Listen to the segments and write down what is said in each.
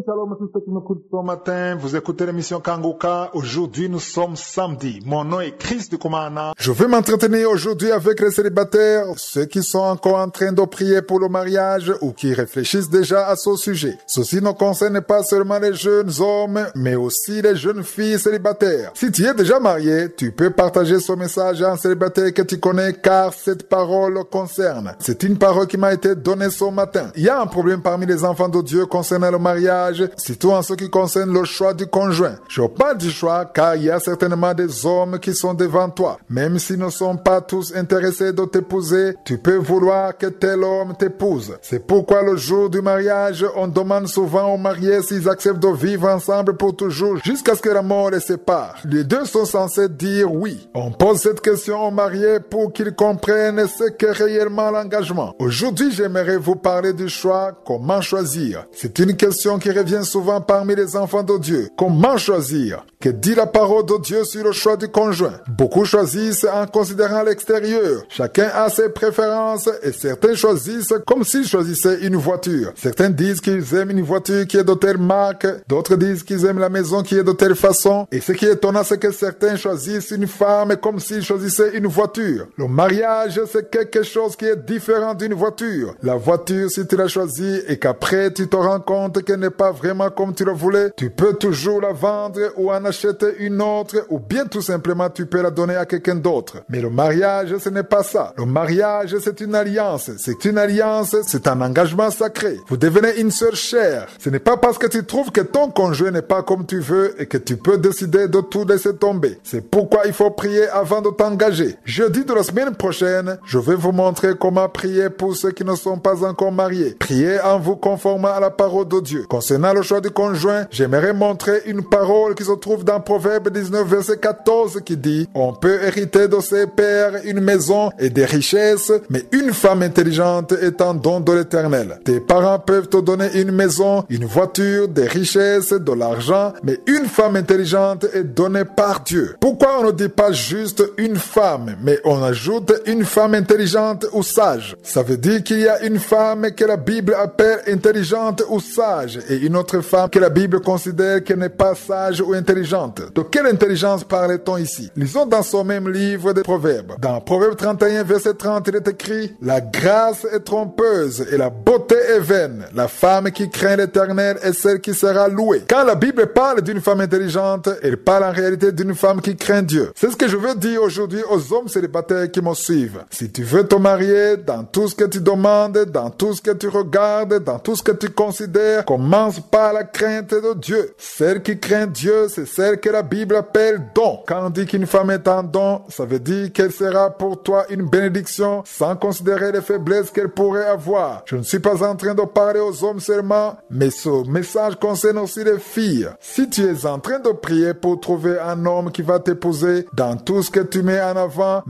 Shalom à tous ceux qui m'écoutent ce matin. Vous écoutez l'émission Kanguka. Aujourd'hui, nous sommes samedi. Mon nom est Chris de Kumana. Je vais m'entretenir aujourd'hui avec les célibataires, ceux qui sont encore en train de prier pour le mariage ou qui réfléchissent déjà à ce sujet. Ceci ne concerne pas seulement les jeunes hommes, mais aussi les jeunes filles célibataires. Si tu es déjà marié, tu peux partager ce message à un célibataire que tu connais car cette parole concerne. C'est une parole qui m'a été donnée ce matin. Il y a un problème parmi les enfants de Dieu concernant le mariage, surtout en ce qui concerne le choix du conjoint. Je parle du choix car il y a certainement des hommes qui sont devant toi. Même s'ils ne sont pas tous intéressés de t'épouser, tu peux vouloir que tel homme t'épouse. C'est pourquoi le jour du mariage, on demande souvent aux mariés s'ils acceptent de vivre ensemble pour toujours jusqu'à ce que la mort les sépare. Les deux sont censés dire oui. On pose cette question aux mariés pour qu'ils comprennent ce qu'est réellement l'engagement. Aujourd'hui, j'aimerais vous parler du choix, comment choisir. C'est une question qui revient souvent parmi les enfants de Dieu. Comment choisir? Que dit la parole de Dieu sur le choix du conjoint? Beaucoup choisissent en considérant l'extérieur. Chacun a ses préférences et certains choisissent comme s'ils choisissaient une voiture. Certains disent qu'ils aiment une voiture qui est de telle marque, d'autres disent qu'ils aiment la maison qui est de telle façon. Et ce qui est étonnant, c'est que certains choisissent une femme comme s'ils choisissaient une voiture. Le mariage, c'est quelque chose qui est différent d'une voiture. La voiture, si tu l'as choisie et qu'après tu te rends compte qu'elle n'est pas vraiment comme tu le voulais, tu peux toujours la vendre ou en acheter une autre, ou bien tout simplement tu peux la donner à quelqu'un d'autre. Mais le mariage, ce n'est pas ça. Le mariage, c'est une alliance. C'est une alliance, c'est un engagement sacré. Vous devenez une sœur chère. Ce n'est pas parce que tu trouves que ton conjoint n'est pas comme tu veux et que tu peux décider de tout laisser tomber. C'est pourquoi il faut prier avant de t'engager. Jeudi de la semaine prochaine, je vais vous montrer comment prier pour ceux qui ne sont pas encore mariés. Priez en vous conformant à la parole de Dieu. Concernant le choix du conjoint, j'aimerais montrer une parole qui se trouve dans Proverbe 19, verset 14 qui dit « On peut hériter de ses pères une maison et des richesses, mais une femme intelligente est un don de l'Éternel. » Tes parents peuvent te donner une maison, une voiture, des richesses, de l'argent, mais une femme intelligente est donnée par Dieu. Pourquoi on ne dit pas juste une femme, mais on ajoute une femme intelligente ou sage? Ça veut dire qu'il y a une femme que la Bible appelle intelligente ou sage et une autre femme que la Bible considère qu'elle n'est pas sage ou intelligente. De quelle intelligence parle-t-on ici? Lisons dans ce même livre des Proverbes. Dans Proverbe 31, verset 30, il est écrit « La grâce est trompeuse et la beauté est vaine. La femme qui craint l'Éternel est celle qui sera louée. » Quand la Bible parle d'une femme intelligente, elle parle en réalité d'une femme qui craint Dieu. C'est ce que je veux dire aujourd'hui aux hommes célibataires qui me suivent. Si tu veux te marier, dans tout ce que tu demandes, dans tout ce que tu regardes, dans tout ce que tu considères, commence par la crainte de Dieu. Celle qui craint Dieu, c'est celle que la Bible appelle don. Quand on dit qu'une femme est un don, ça veut dire qu'elle sera pour toi une bénédiction sans considérer les faiblesses qu'elle pourrait avoir. Je ne suis pas en train de parler aux hommes seulement, mais ce message concerne aussi les filles. Si tu es en train de prier pour trouver un homme qui va t'épouser, dans tout ce que tu mets en avant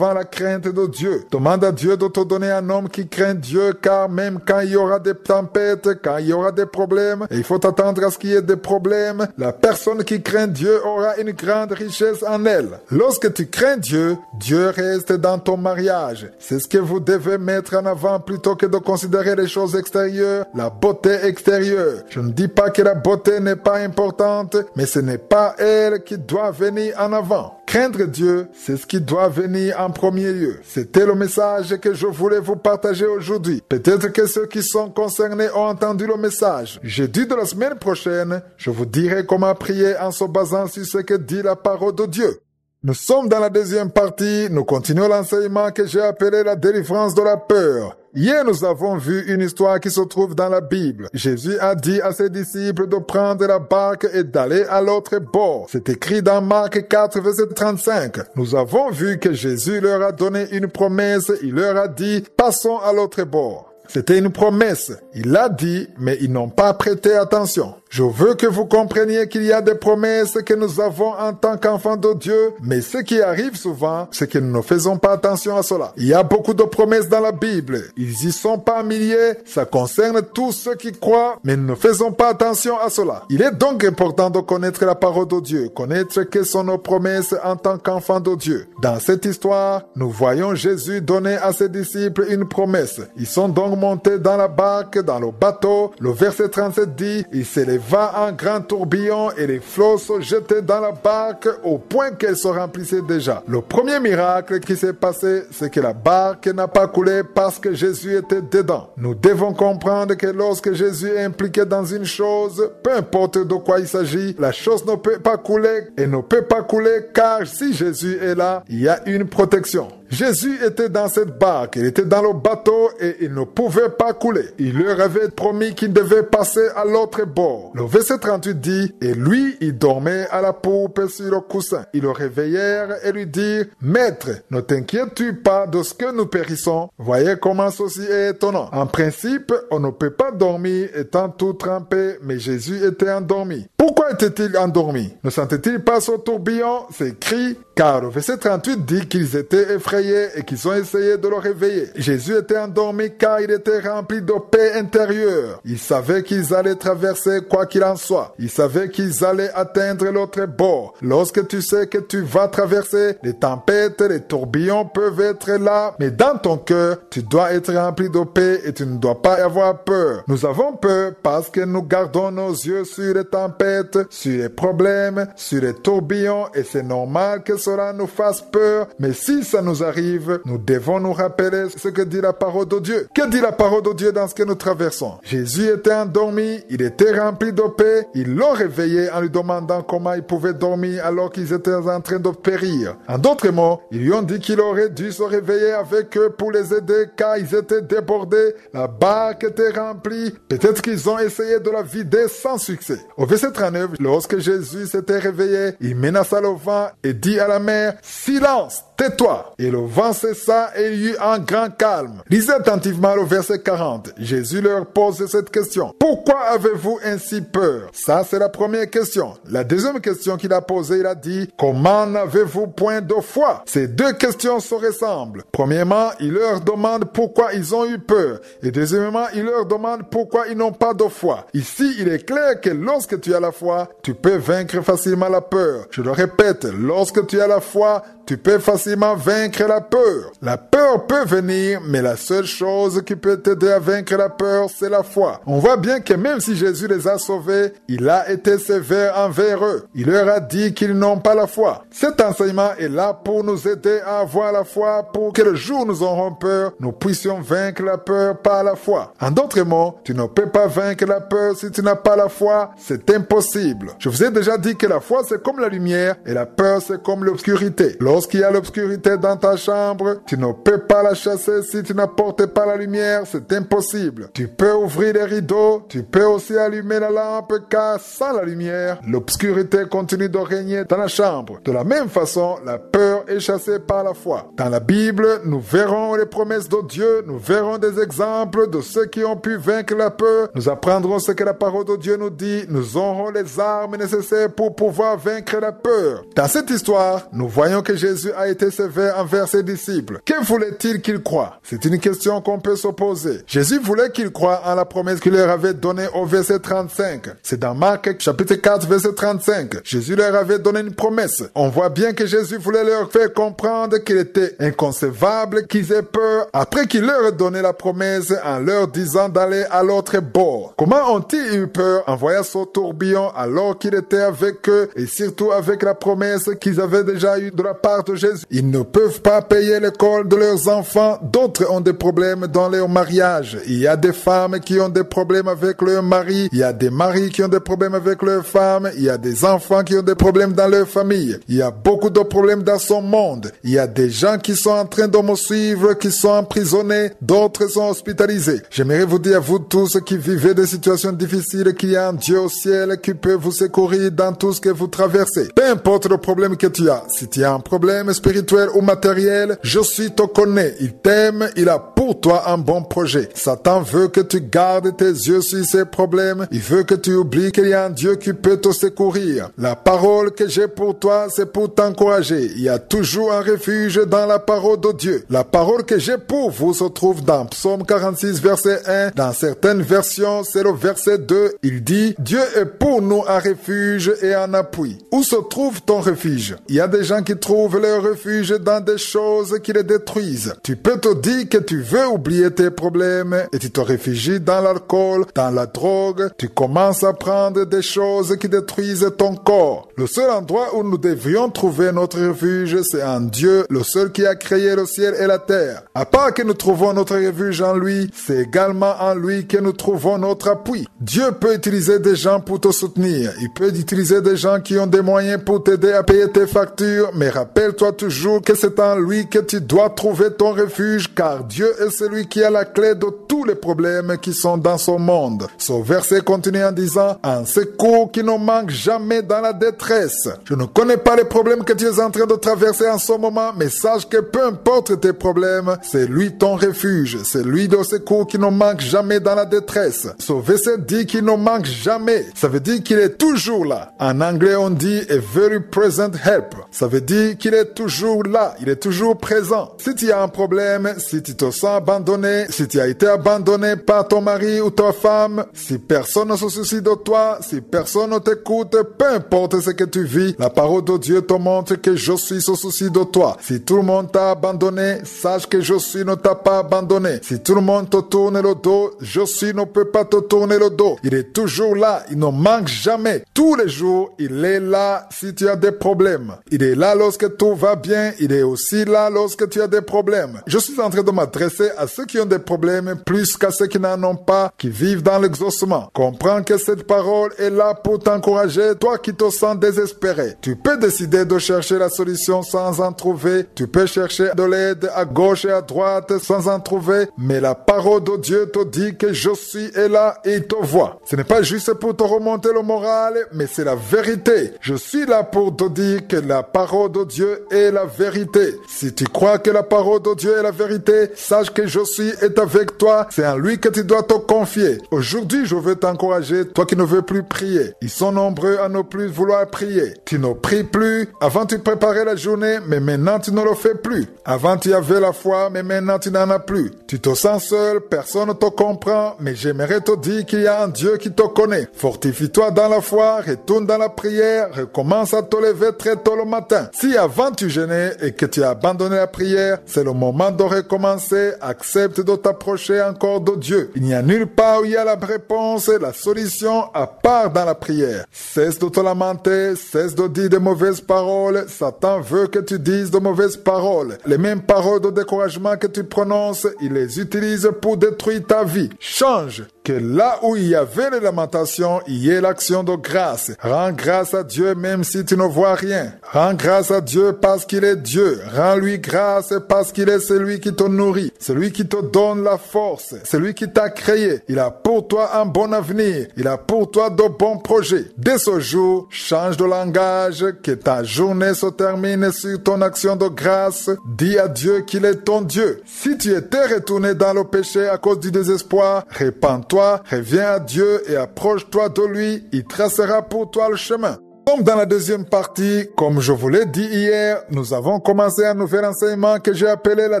la crainte de Dieu. Demande à Dieu de te donner un homme qui craint Dieu, car même quand il y aura des tempêtes, quand il y aura des problèmes, et il faut attendre à ce qu'il y ait des problèmes, la personne qui craint Dieu aura une grande richesse en elle. Lorsque tu crains Dieu, Dieu reste dans ton mariage. C'est ce que vous devez mettre en avant plutôt que de considérer les choses extérieures, la beauté extérieure. Je ne dis pas que la beauté n'est pas importante, mais ce n'est pas elle qui doit venir en avant. Craindre Dieu, c'est ce qui doit venir en premier lieu. C'était le message que je voulais vous partager aujourd'hui. Peut-être que ceux qui sont concernés ont entendu le message. Jeudi de la semaine prochaine, je vous dirai comment prier en se basant sur ce que dit la parole de Dieu. Nous sommes dans la deuxième partie. Nous continuons l'enseignement que j'ai appelé la délivrance de la peur. Hier, nous avons vu une histoire qui se trouve dans la Bible. Jésus a dit à ses disciples de prendre la barque et d'aller à l'autre bord. C'est écrit dans Marc 4, verset 35. Nous avons vu que Jésus leur a donné une promesse. Il leur a dit, passons à l'autre bord. C'était une promesse. Il l'a dit, mais ils n'ont pas prêté attention. Je veux que vous compreniez qu'il y a des promesses que nous avons en tant qu'enfants de Dieu, mais ce qui arrive souvent, c'est que nous ne faisons pas attention à cela. Il y a beaucoup de promesses dans la Bible. Ils y sont pas milliers, ça concerne tous ceux qui croient, mais nous ne faisons pas attention à cela. Il est donc important de connaître la parole de Dieu, connaître quelles sont nos promesses en tant qu'enfants de Dieu. Dans cette histoire, nous voyons Jésus donner à ses disciples une promesse. Ils sont donc monter dans la barque, dans le bateau. Le verset 37 dit, il s'éleva un grand tourbillon et les flots se jetaient dans la barque au point qu'elle se remplissait déjà. Le premier miracle qui s'est passé, c'est que la barque n'a pas coulé parce que Jésus était dedans. Nous devons comprendre que lorsque Jésus est impliqué dans une chose, peu importe de quoi il s'agit, la chose ne peut pas couler et ne peut pas couler car si Jésus est là, il y a une protection. Jésus était dans cette barque, il était dans le bateau et il ne pouvait pas couler. Il leur avait promis qu'il devait passer à l'autre bord. Le verset 38 dit, et lui, il dormait à la poupe sur le coussin. Ils le réveillèrent et lui dirent, Maître, ne t'inquiètes-tu pas de ce que nous périssons? Voyez comment ceci est étonnant. En principe, on ne peut pas dormir étant tout trempé, mais Jésus était endormi. Pourquoi était-il endormi? Ne sentait-il pas ce tourbillon, ces cris? Car le verset 38 dit qu'ils étaient effrayés et qu'ils ont essayé de le réveiller. Jésus était endormi car il était rempli de paix intérieure. Il savait qu'ils allaient traverser quoi qu'il en soit. Il savait qu'ils allaient atteindre l'autre bord. Lorsque tu sais que tu vas traverser, les tempêtes, les tourbillons peuvent être là, mais dans ton cœur, tu dois être rempli de paix et tu ne dois pas avoir peur. Nous avons peur parce que nous gardons nos yeux sur les tempêtes, sur les problèmes, sur les tourbillons et c'est normal que cela nous fasse peur, mais si ça nous arrive, nous devons nous rappeler ce que dit la parole de Dieu. Que dit la parole de Dieu dans ce que nous traversons? Jésus était endormi, il était rempli de paix, ils l'ont réveillé en lui demandant comment il pouvait dormir alors qu'ils étaient en train de périr. En d'autres mots, ils lui ont dit qu'il aurait dû se réveiller avec eux pour les aider car ils étaient débordés, la barque était remplie, peut-être qu'ils ont essayé de la vider sans succès. Au verset 39, lorsque Jésus s'était réveillé, il menaça le vent et dit à la mer, silence, tais-toi. Et le vent cessa et il y eut un grand calme. Lisez attentivement le verset 40. Jésus leur pose cette question. Pourquoi avez-vous ainsi peur? Ça, c'est la première question. La deuxième question qu'il a posée, il a dit, comment n'avez-vous point de foi? Ces deux questions se ressemblent. Premièrement, il leur demande pourquoi ils ont eu peur. Et deuxièmement, il leur demande pourquoi ils n'ont pas de foi. Ici, il est clair que lorsque tu as la foi, tu peux vaincre facilement la peur. Je le répète, lorsque tu as la foi, tu peux facilement vaincre la peur. La peur peut venir, mais la seule chose qui peut t'aider à vaincre la peur, c'est la foi. On voit bien que même si Jésus les a sauvés, il a été sévère envers eux. Il leur a dit qu'ils n'ont pas la foi. Cet enseignement est là pour nous aider à avoir la foi, pour que le jour où nous aurons peur, nous puissions vaincre la peur par la foi. En d'autres mots, tu ne peux pas vaincre la peur si tu n'as pas la foi. C'est impossible. Je vous ai déjà dit que la foi, c'est comme la lumière et la peur, c'est comme l'obscurité. Lorsqu'il y a l'obscurité dans ta chambre, tu ne peux pas la chasser si tu n'apportes pas la lumière, c'est impossible. Tu peux ouvrir les rideaux, tu peux aussi allumer la lampe, car sans la lumière, l'obscurité continue de régner dans la chambre. De la même façon, la peur est chassée par la foi. Dans la Bible, nous verrons les promesses de Dieu, nous verrons des exemples de ceux qui ont pu vaincre la peur, nous apprendrons ce que la parole de Dieu nous dit, nous aurons les armes nécessaires pour pouvoir vaincre la peur. Dans cette histoire, nous voyons que Jésus a été sévère envers ses disciples. Que voulait-il qu'ils croient? C'est une question qu'on peut se poser. Jésus voulait qu'ils croient en la promesse qu'il leur avait donnée au verset 35. C'est dans Marc chapitre 4 verset 35. Jésus leur avait donné une promesse. On voit bien que Jésus voulait leur faire comprendre qu'il était inconcevable qu'ils aient peur après qu'il leur ait donné la promesse en leur disant d'aller à l'autre bord. Comment ont-ils eu peur en voyant ce tourbillon alors qu'il était avec eux et surtout avec la promesse qu'ils avaient déjà eue de la part de Jésus? Ils ne peuvent pas payer l'école de leurs enfants. D'autres ont des problèmes dans leur mariage. Il y a des femmes qui ont des problèmes avec leur mari. Il y a des maris qui ont des problèmes avec leurs femmes. Il y a des enfants qui ont des problèmes dans leur famille. Il y a beaucoup de problèmes dans son monde. Il y a des gens qui sont en train de me suivre, qui sont emprisonnés. D'autres sont hospitalisés. J'aimerais vous dire à vous tous qui vivez des situations difficiles qu'il y a un Dieu au ciel qui peut vous secourir dans tout ce que vous traversez. Peu importe le problème que tu as. Si tu as un problème spirituel ou matériel, Jésus te connaît, il t'aime, il a pour toi un bon projet. Satan veut que tu gardes tes yeux sur ces problèmes, il veut que tu oublies qu'il y a un Dieu qui peut te secourir. La parole que j'ai pour toi, c'est pour t'encourager. Il y a toujours un refuge dans la parole de Dieu. La parole que j'ai pour vous se trouve dans Psaume 46, verset 1. Dans certaines versions, c'est le verset 2. Il dit, Dieu est pour nous un refuge et un appui. Où se trouve ton refuge? Il y a des gens qui trouvent leur refuge dans des choses qui les détruisent. Tu peux te dire que tu veux oublier tes problèmes et tu te réfugies dans l'alcool, dans la drogue. Tu commences à prendre des choses qui détruisent ton corps. Le seul endroit où nous devrions trouver notre refuge, c'est en Dieu, le seul qui a créé le ciel et la terre. À part que nous trouvons notre refuge en lui, c'est également en lui que nous trouvons notre appui. Dieu peut utiliser des gens pour te soutenir. Il peut utiliser des gens qui ont des moyens pour t'aider à payer tes factures, mais rappelle-toi toujours que c'est en lui que tu dois trouver ton refuge, car Dieu est celui qui a la clé de tous les problèmes qui sont dans son monde. Ce verset continue en disant, un secours qui ne manque jamais dans la détresse. Je ne connais pas les problèmes que tu es en train de traverser en ce moment, mais sache que peu importe tes problèmes, c'est lui ton refuge, c'est lui le secours qui ne manque jamais dans la détresse. Ce verset dit qu'il ne manque jamais. Ça veut dire qu'il est toujours là. En anglais, on dit a very present help. Ça veut dire qu'il est toujours là, il est toujours présent. Si tu as un problème, si tu te sens abandonné, si tu as été abandonné par ton mari ou ta femme, si personne ne se soucie de toi, si personne ne t'écoute, peu importe ce que tu vis, la parole de Dieu te montre que je suis au souci de toi. Si tout le monde t'a abandonné, sache que je suis ne t'a pas abandonné. Si tout le monde te tourne le dos, je suis ne peut pas te tourner le dos. Il est toujours là, il ne manque jamais. Tous les jours, il est là si tu as des problèmes. Il est là lorsque tout va bien, il est aussi là lorsque tu as des problèmes. Je suis en train de m'adresser à ceux qui ont des problèmes plus qu'à ceux qui n'en ont pas, qui vivent dans l'exaucement. Comprends que cette parole est là pour t'encourager, toi qui te sens désespéré. Tu peux décider de chercher la solution sans en trouver. Tu peux chercher de l'aide à gauche et à droite sans en trouver. Mais la parole de Dieu te dit que je suis là et il te voit. Ce n'est pas juste pour te remonter le moral, mais c'est la vérité. Je suis là pour te dire que la parole de Dieu est la vérité. Si tu crois que la parole de Dieu est la vérité, sache que je suis est avec toi. C'est en lui que tu dois te confier. Aujourd'hui, je veux t'encourager, toi qui ne veux plus prier. Ils sont nombreux à ne plus vouloir prier. Tu ne pries plus. Avant, tu préparais la journée, mais maintenant, tu ne le fais plus. Avant, tu avais la foi, mais maintenant, tu n'en as plus. Tu te sens seul, personne ne te comprend, mais j'aimerais te dire qu'il y a un Dieu qui te connaît. Fortifie-toi dans la foi, retourne dans la prière, recommence à te lever très tôt le matin. Si avant tu jeûnais et que tu as abandonné la prière, c'est le moment de recommencer. Accepte de t'approcher encore de Dieu. Il n'y a nulle part où il y a la réponse et la solution à part dans la prière. Cesse de te lamenter, cesse de dire de mauvaises paroles. Satan veut que tu dises de mauvaises paroles. Les mêmes paroles de découragement que tu prononces, il les utilise pour détruire ta vie. Change. Que là où il y avait les lamentations, il y ait l'action de grâce. Rends grâce à Dieu même si tu ne vois rien. Rends grâce à Dieu parce qu'il est Dieu. Rends-lui grâce parce qu'il est celui qui te nourrit, celui qui te donne la force, celui qui t'a créé. Il a pour toi un bon avenir. Il a pour toi de bons projets. Dès ce jour, change de langage, que ta journée se termine sur ton action de grâce. Dis à Dieu qu'il est ton Dieu. Si tu étais retourné dans le péché à cause du désespoir, répands-toi. Reviens à Dieu et approche-toi de lui, il tracera pour toi le chemin. Comme dans la deuxième partie, comme je vous l'ai dit hier, nous avons commencé un nouvel enseignement que j'ai appelé la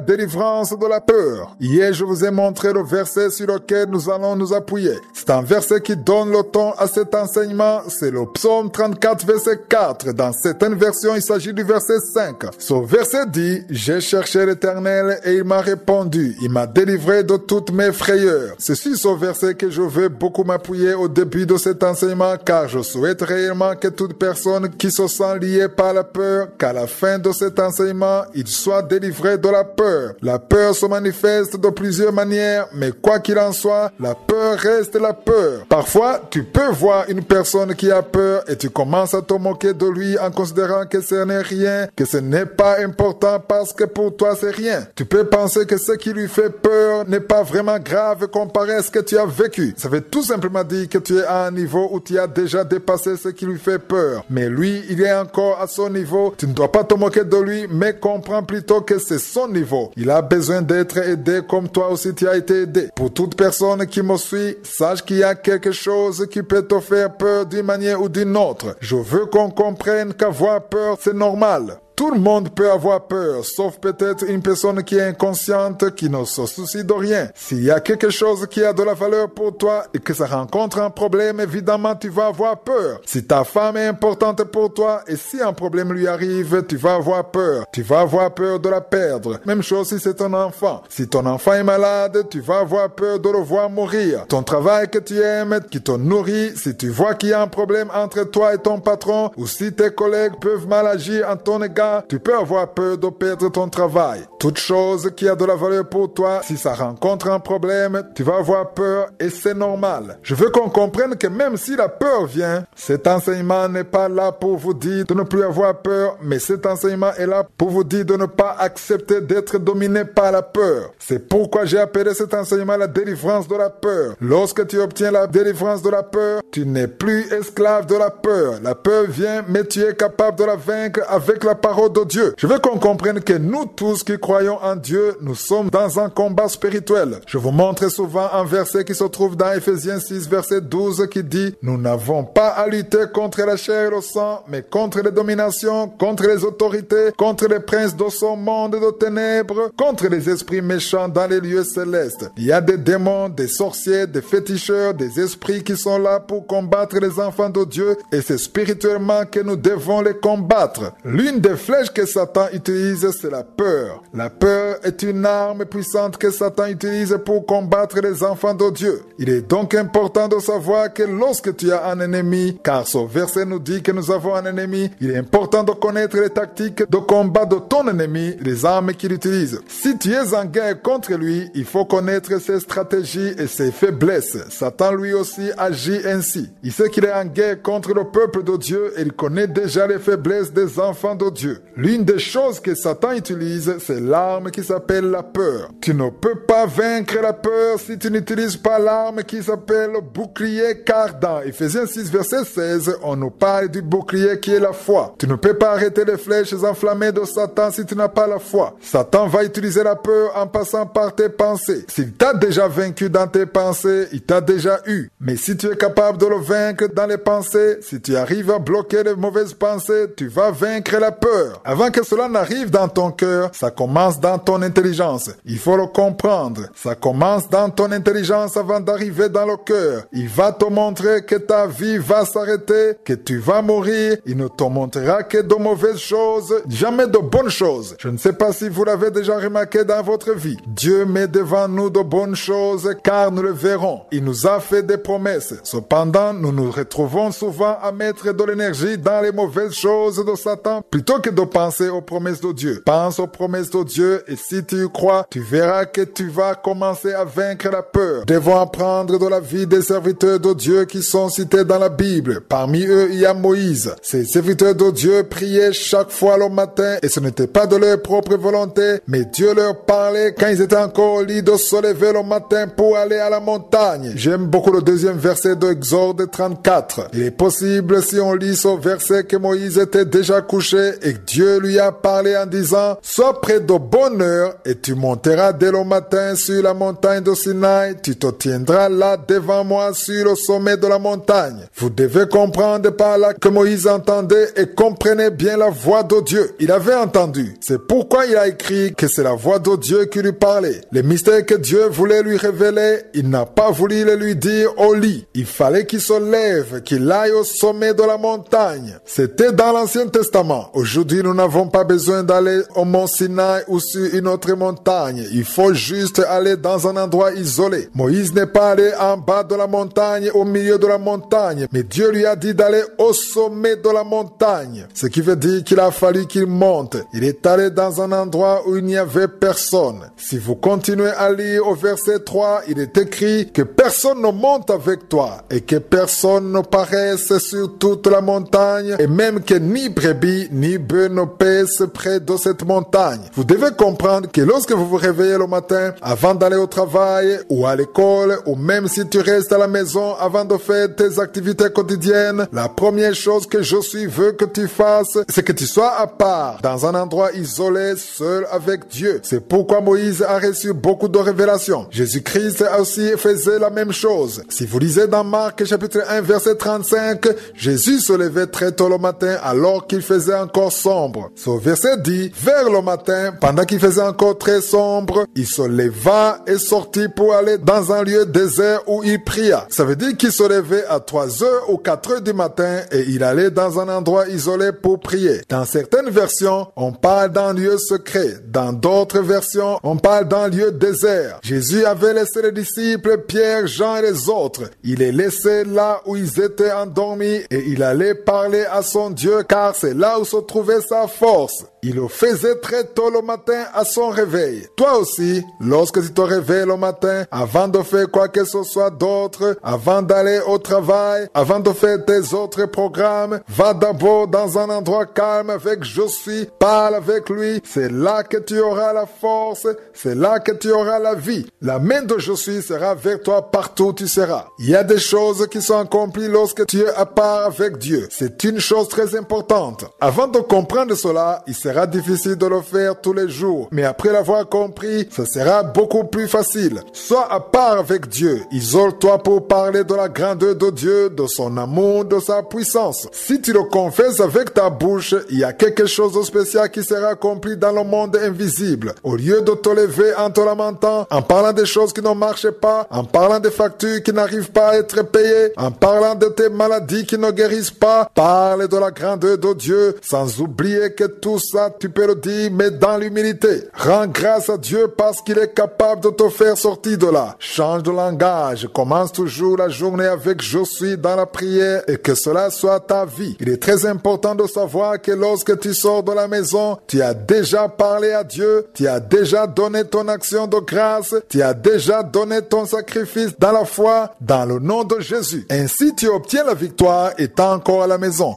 délivrance de la peur. Hier, je vous ai montré le verset sur lequel nous allons nous appuyer. C'est un verset qui donne le ton à cet enseignement. C'est le psaume 34, verset 4. Dans certaines versions, il s'agit du verset 5. Ce verset dit, « J'ai cherché l'Éternel et il m'a répondu. Il m'a délivré de toutes mes frayeurs. » C'est sur ce verset que je veux beaucoup m'appuyer au début de cet enseignement, car je souhaite réellement que toute personne qui se sent liée par la peur, qu'à la fin de cet enseignement, il soit délivré de la peur. La peur se manifeste de plusieurs manières, mais quoi qu'il en soit, la peur reste la peur. Parfois, tu peux voir une personne qui a peur et tu commences à te moquer de lui en considérant que ce n'est rien, que ce n'est pas important parce que pour toi c'est rien. Tu peux penser que ce qui lui fait peur n'est pas vraiment grave comparé à ce que tu as vécu. Ça veut tout simplement dire que tu es à un niveau où tu as déjà dépassé ce qui lui fait peur. Mais lui, il est encore à son niveau. Tu ne dois pas te moquer de lui, mais comprends plutôt que c'est son niveau. Il a besoin d'être aidé comme toi aussi tu as été aidé. Pour toute personne qui me suit, sache qu'il y a quelque chose qui peut te faire peur d'une manière ou d'une autre. Je veux qu'on comprenne qu'avoir peur, c'est normal. Tout le monde peut avoir peur, sauf peut-être une personne qui est inconsciente, qui ne se soucie de rien. S'il y a quelque chose qui a de la valeur pour toi et que ça rencontre un problème, évidemment, tu vas avoir peur. Si ta femme est importante pour toi et si un problème lui arrive, tu vas avoir peur. Tu vas avoir peur de la perdre. Même chose si c'est ton enfant. Si ton enfant est malade, tu vas avoir peur de le voir mourir. Ton travail que tu aimes, qui te nourrit, si tu vois qu'il y a un problème entre toi et ton patron, ou si tes collègues peuvent mal agir en ton égard, tu peux avoir peur de perdre ton travail. Toute chose qui a de la valeur pour toi, si ça rencontre un problème, tu vas avoir peur et c'est normal. Je veux qu'on comprenne que même si la peur vient, cet enseignement n'est pas là pour vous dire de ne plus avoir peur, mais cet enseignement est là pour vous dire de ne pas accepter d'être dominé par la peur. C'est pourquoi j'ai appelé cet enseignement la délivrance de la peur. Lorsque tu obtiens la délivrance de la peur, tu n'es plus esclave de la peur. La peur vient, mais tu es capable de la vaincre avec la parole de Dieu. Je veux qu'on comprenne que nous tous qui croyons en Dieu, nous sommes dans un combat spirituel. Je vous montre souvent un verset qui se trouve dans Ephésiens 6, verset 12, qui dit « Nous n'avons pas à lutter contre la chair et le sang, mais contre les dominations, contre les autorités, contre les princes de ce monde de ténèbres, contre les esprits méchants dans les lieux célestes. » Il y a des démons, des sorciers, des féticheurs, des esprits qui sont là pour combattre les enfants de Dieu et c'est spirituellement que nous devons les combattre. L'une des flèches que Satan utilise, c'est la peur. La peur est une arme puissante que Satan utilise pour combattre les enfants de Dieu. Il est donc important de savoir que lorsque tu as un ennemi, car ce verset nous dit que nous avons un ennemi, il est important de connaître les tactiques de combat de ton ennemi, les armes qu'il utilise. Si tu es en guerre contre lui, il faut connaître ses stratégies et ses faiblesses. Satan lui aussi agit ainsi. Il sait qu'il est en guerre contre le peuple de Dieu et il connaît déjà les faiblesses des enfants de Dieu. L'une des choses que Satan utilise, c'est l'arme qui s'appelle la peur. Tu ne peux pas vaincre la peur si tu n'utilises pas l'arme qui s'appelle le bouclier, car dans Ephésiens 6, verset 16, on nous parle du bouclier qui est la foi. Tu ne peux pas arrêter les flèches enflammées de Satan si tu n'as pas la foi. Satan va utiliser la peur en passant par tes pensées. S'il t'a déjà vaincu dans tes pensées, il t'a déjà eu. Mais si tu es capable de le vaincre dans les pensées, si tu arrives à bloquer les mauvaises pensées, tu vas vaincre la peur. Avant que cela n'arrive dans ton cœur, ça commence dans ton intelligence. Il faut le comprendre. Ça commence dans ton intelligence avant d'arriver dans le cœur. Il va te montrer que ta vie va s'arrêter, que tu vas mourir. Il ne te montrera que de mauvaises choses, jamais de bonnes choses. Je ne sais pas si vous l'avez déjà remarqué dans votre vie. Dieu met devant nous de bonnes choses car nous le verrons. Il nous a fait des promesses. Cependant, nous nous retrouvons souvent à mettre de l'énergie dans les mauvaises choses de Satan plutôt que de penser aux promesses de Dieu. Pense aux promesses de Dieu et si tu y crois, tu verras que tu vas commencer à vaincre la peur. Nous devons apprendre de la vie des serviteurs de Dieu qui sont cités dans la Bible. Parmi eux, il y a Moïse. Ces serviteurs de Dieu priaient chaque fois le matin et ce n'était pas de leur propre volonté, mais Dieu leur parlait quand ils étaient encore au lit de se lever le matin pour aller à la montagne. J'aime beaucoup le deuxième verset de Exode 34. Il est possible, si on lit ce verset, que Moïse était déjà couché et que Dieu lui a parlé en disant « Sois près de bonne heure et tu monteras dès le matin sur la montagne de Sinaï, tu te tiendras là devant moi sur le sommet de la montagne. » Vous devez comprendre par là que Moïse entendait et comprenait bien la voix de Dieu. Il avait entendu. C'est pourquoi il a écrit que c'est la voix de Dieu qui lui parlait. Les mystères que Dieu voulait lui révéler, il n'a pas voulu les lui dire au lit. Il fallait qu'il se lève, qu'il aille au sommet de la montagne. C'était dans l'Ancien Testament. Aujourd'hui, nous n'avons pas besoin d'aller au mont Sinaï ou sur une autre montagne. Il faut juste aller dans un endroit isolé. Moïse n'est pas allé en bas de la montagne, au milieu de la montagne, mais Dieu lui a dit d'aller au sommet de la montagne. Ce qui veut dire qu'il a fallu qu'il monte. Il est allé dans un endroit où il n'y avait personne. Si vous continuez à lire au verset 3, il est écrit que personne ne monte avec toi et que personne ne paraisse sur toute la montagne et même que ni brebis ni bœufs ne paissent près de cette montagne. Vous devez comprendre que lorsque vous vous réveillez le matin, avant d'aller au travail ou à l'école, ou même si tu restes à la maison avant de faire tes activités quotidiennes, la première chose que Josué veut que tu fasses, c'est que tu sois à part, dans un endroit isolé, seul avec Dieu. C'est pourquoi Moïse a reçu beaucoup de révélations. Jésus-Christ aussi faisait la même chose. Si vous lisez dans Marc chapitre 1 verset 35, Jésus se levait très tôt le matin alors qu'il faisait encore sombre sombre. Ce verset dit, vers le matin, pendant qu'il faisait encore très sombre, il se leva et sortit pour aller dans un lieu désert où il pria. Ça veut dire qu'il se levait à 3 heures ou 4 heures du matin et il allait dans un endroit isolé pour prier. Dans certaines versions, on parle d'un lieu secret. Dans d'autres versions, on parle d'un lieu désert. Jésus avait laissé les disciples, Pierre, Jean et les autres. Il les laissait là où ils étaient endormis et il allait parler à son Dieu car c'est là où se trouvait sa force. Il le faisait très tôt le matin à son réveil. Toi aussi, lorsque tu te réveilles le matin, avant de faire quoi que ce soit d'autre, avant d'aller au travail, avant de faire tes autres programmes, va d'abord dans un endroit calme avec Josué, parle avec lui. C'est là que tu auras la force, c'est là que tu auras la vie. La main de Josué sera vers toi partout où tu seras. Il y a des choses qui sont accomplies lorsque tu es à part avec Dieu. C'est une chose très importante. Avant de comprendre cela, il sera difficile de le faire tous les jours. Mais après l'avoir compris, ce sera beaucoup plus facile. Sois à part avec Dieu. Isole-toi pour parler de la grandeur de Dieu, de son amour, de sa puissance. Si tu le confesses avec ta bouche, il y a quelque chose de spécial qui sera accompli dans le monde invisible. Au lieu de te lever en te lamentant, en parlant des choses qui ne marchent pas, en parlant des factures qui n'arrivent pas à être payées, en parlant de tes maladies qui ne guérissent pas, parle de la grandeur de Dieu, sans oublier que tout ça, tu peux le dire, mais dans l'humilité. Rends grâce à Dieu parce qu'il est capable de te faire sortir de là. Change de langage. Commence toujours la journée avec je suis dans la prière et que cela soit ta vie. Il est très important de savoir que lorsque tu sors de la maison, tu as déjà parlé à Dieu, tu as déjà donné ton action de grâce, tu as déjà donné ton sacrifice dans la foi, dans le nom de Jésus. Ainsi, tu obtiens la victoire étant encore à la maison.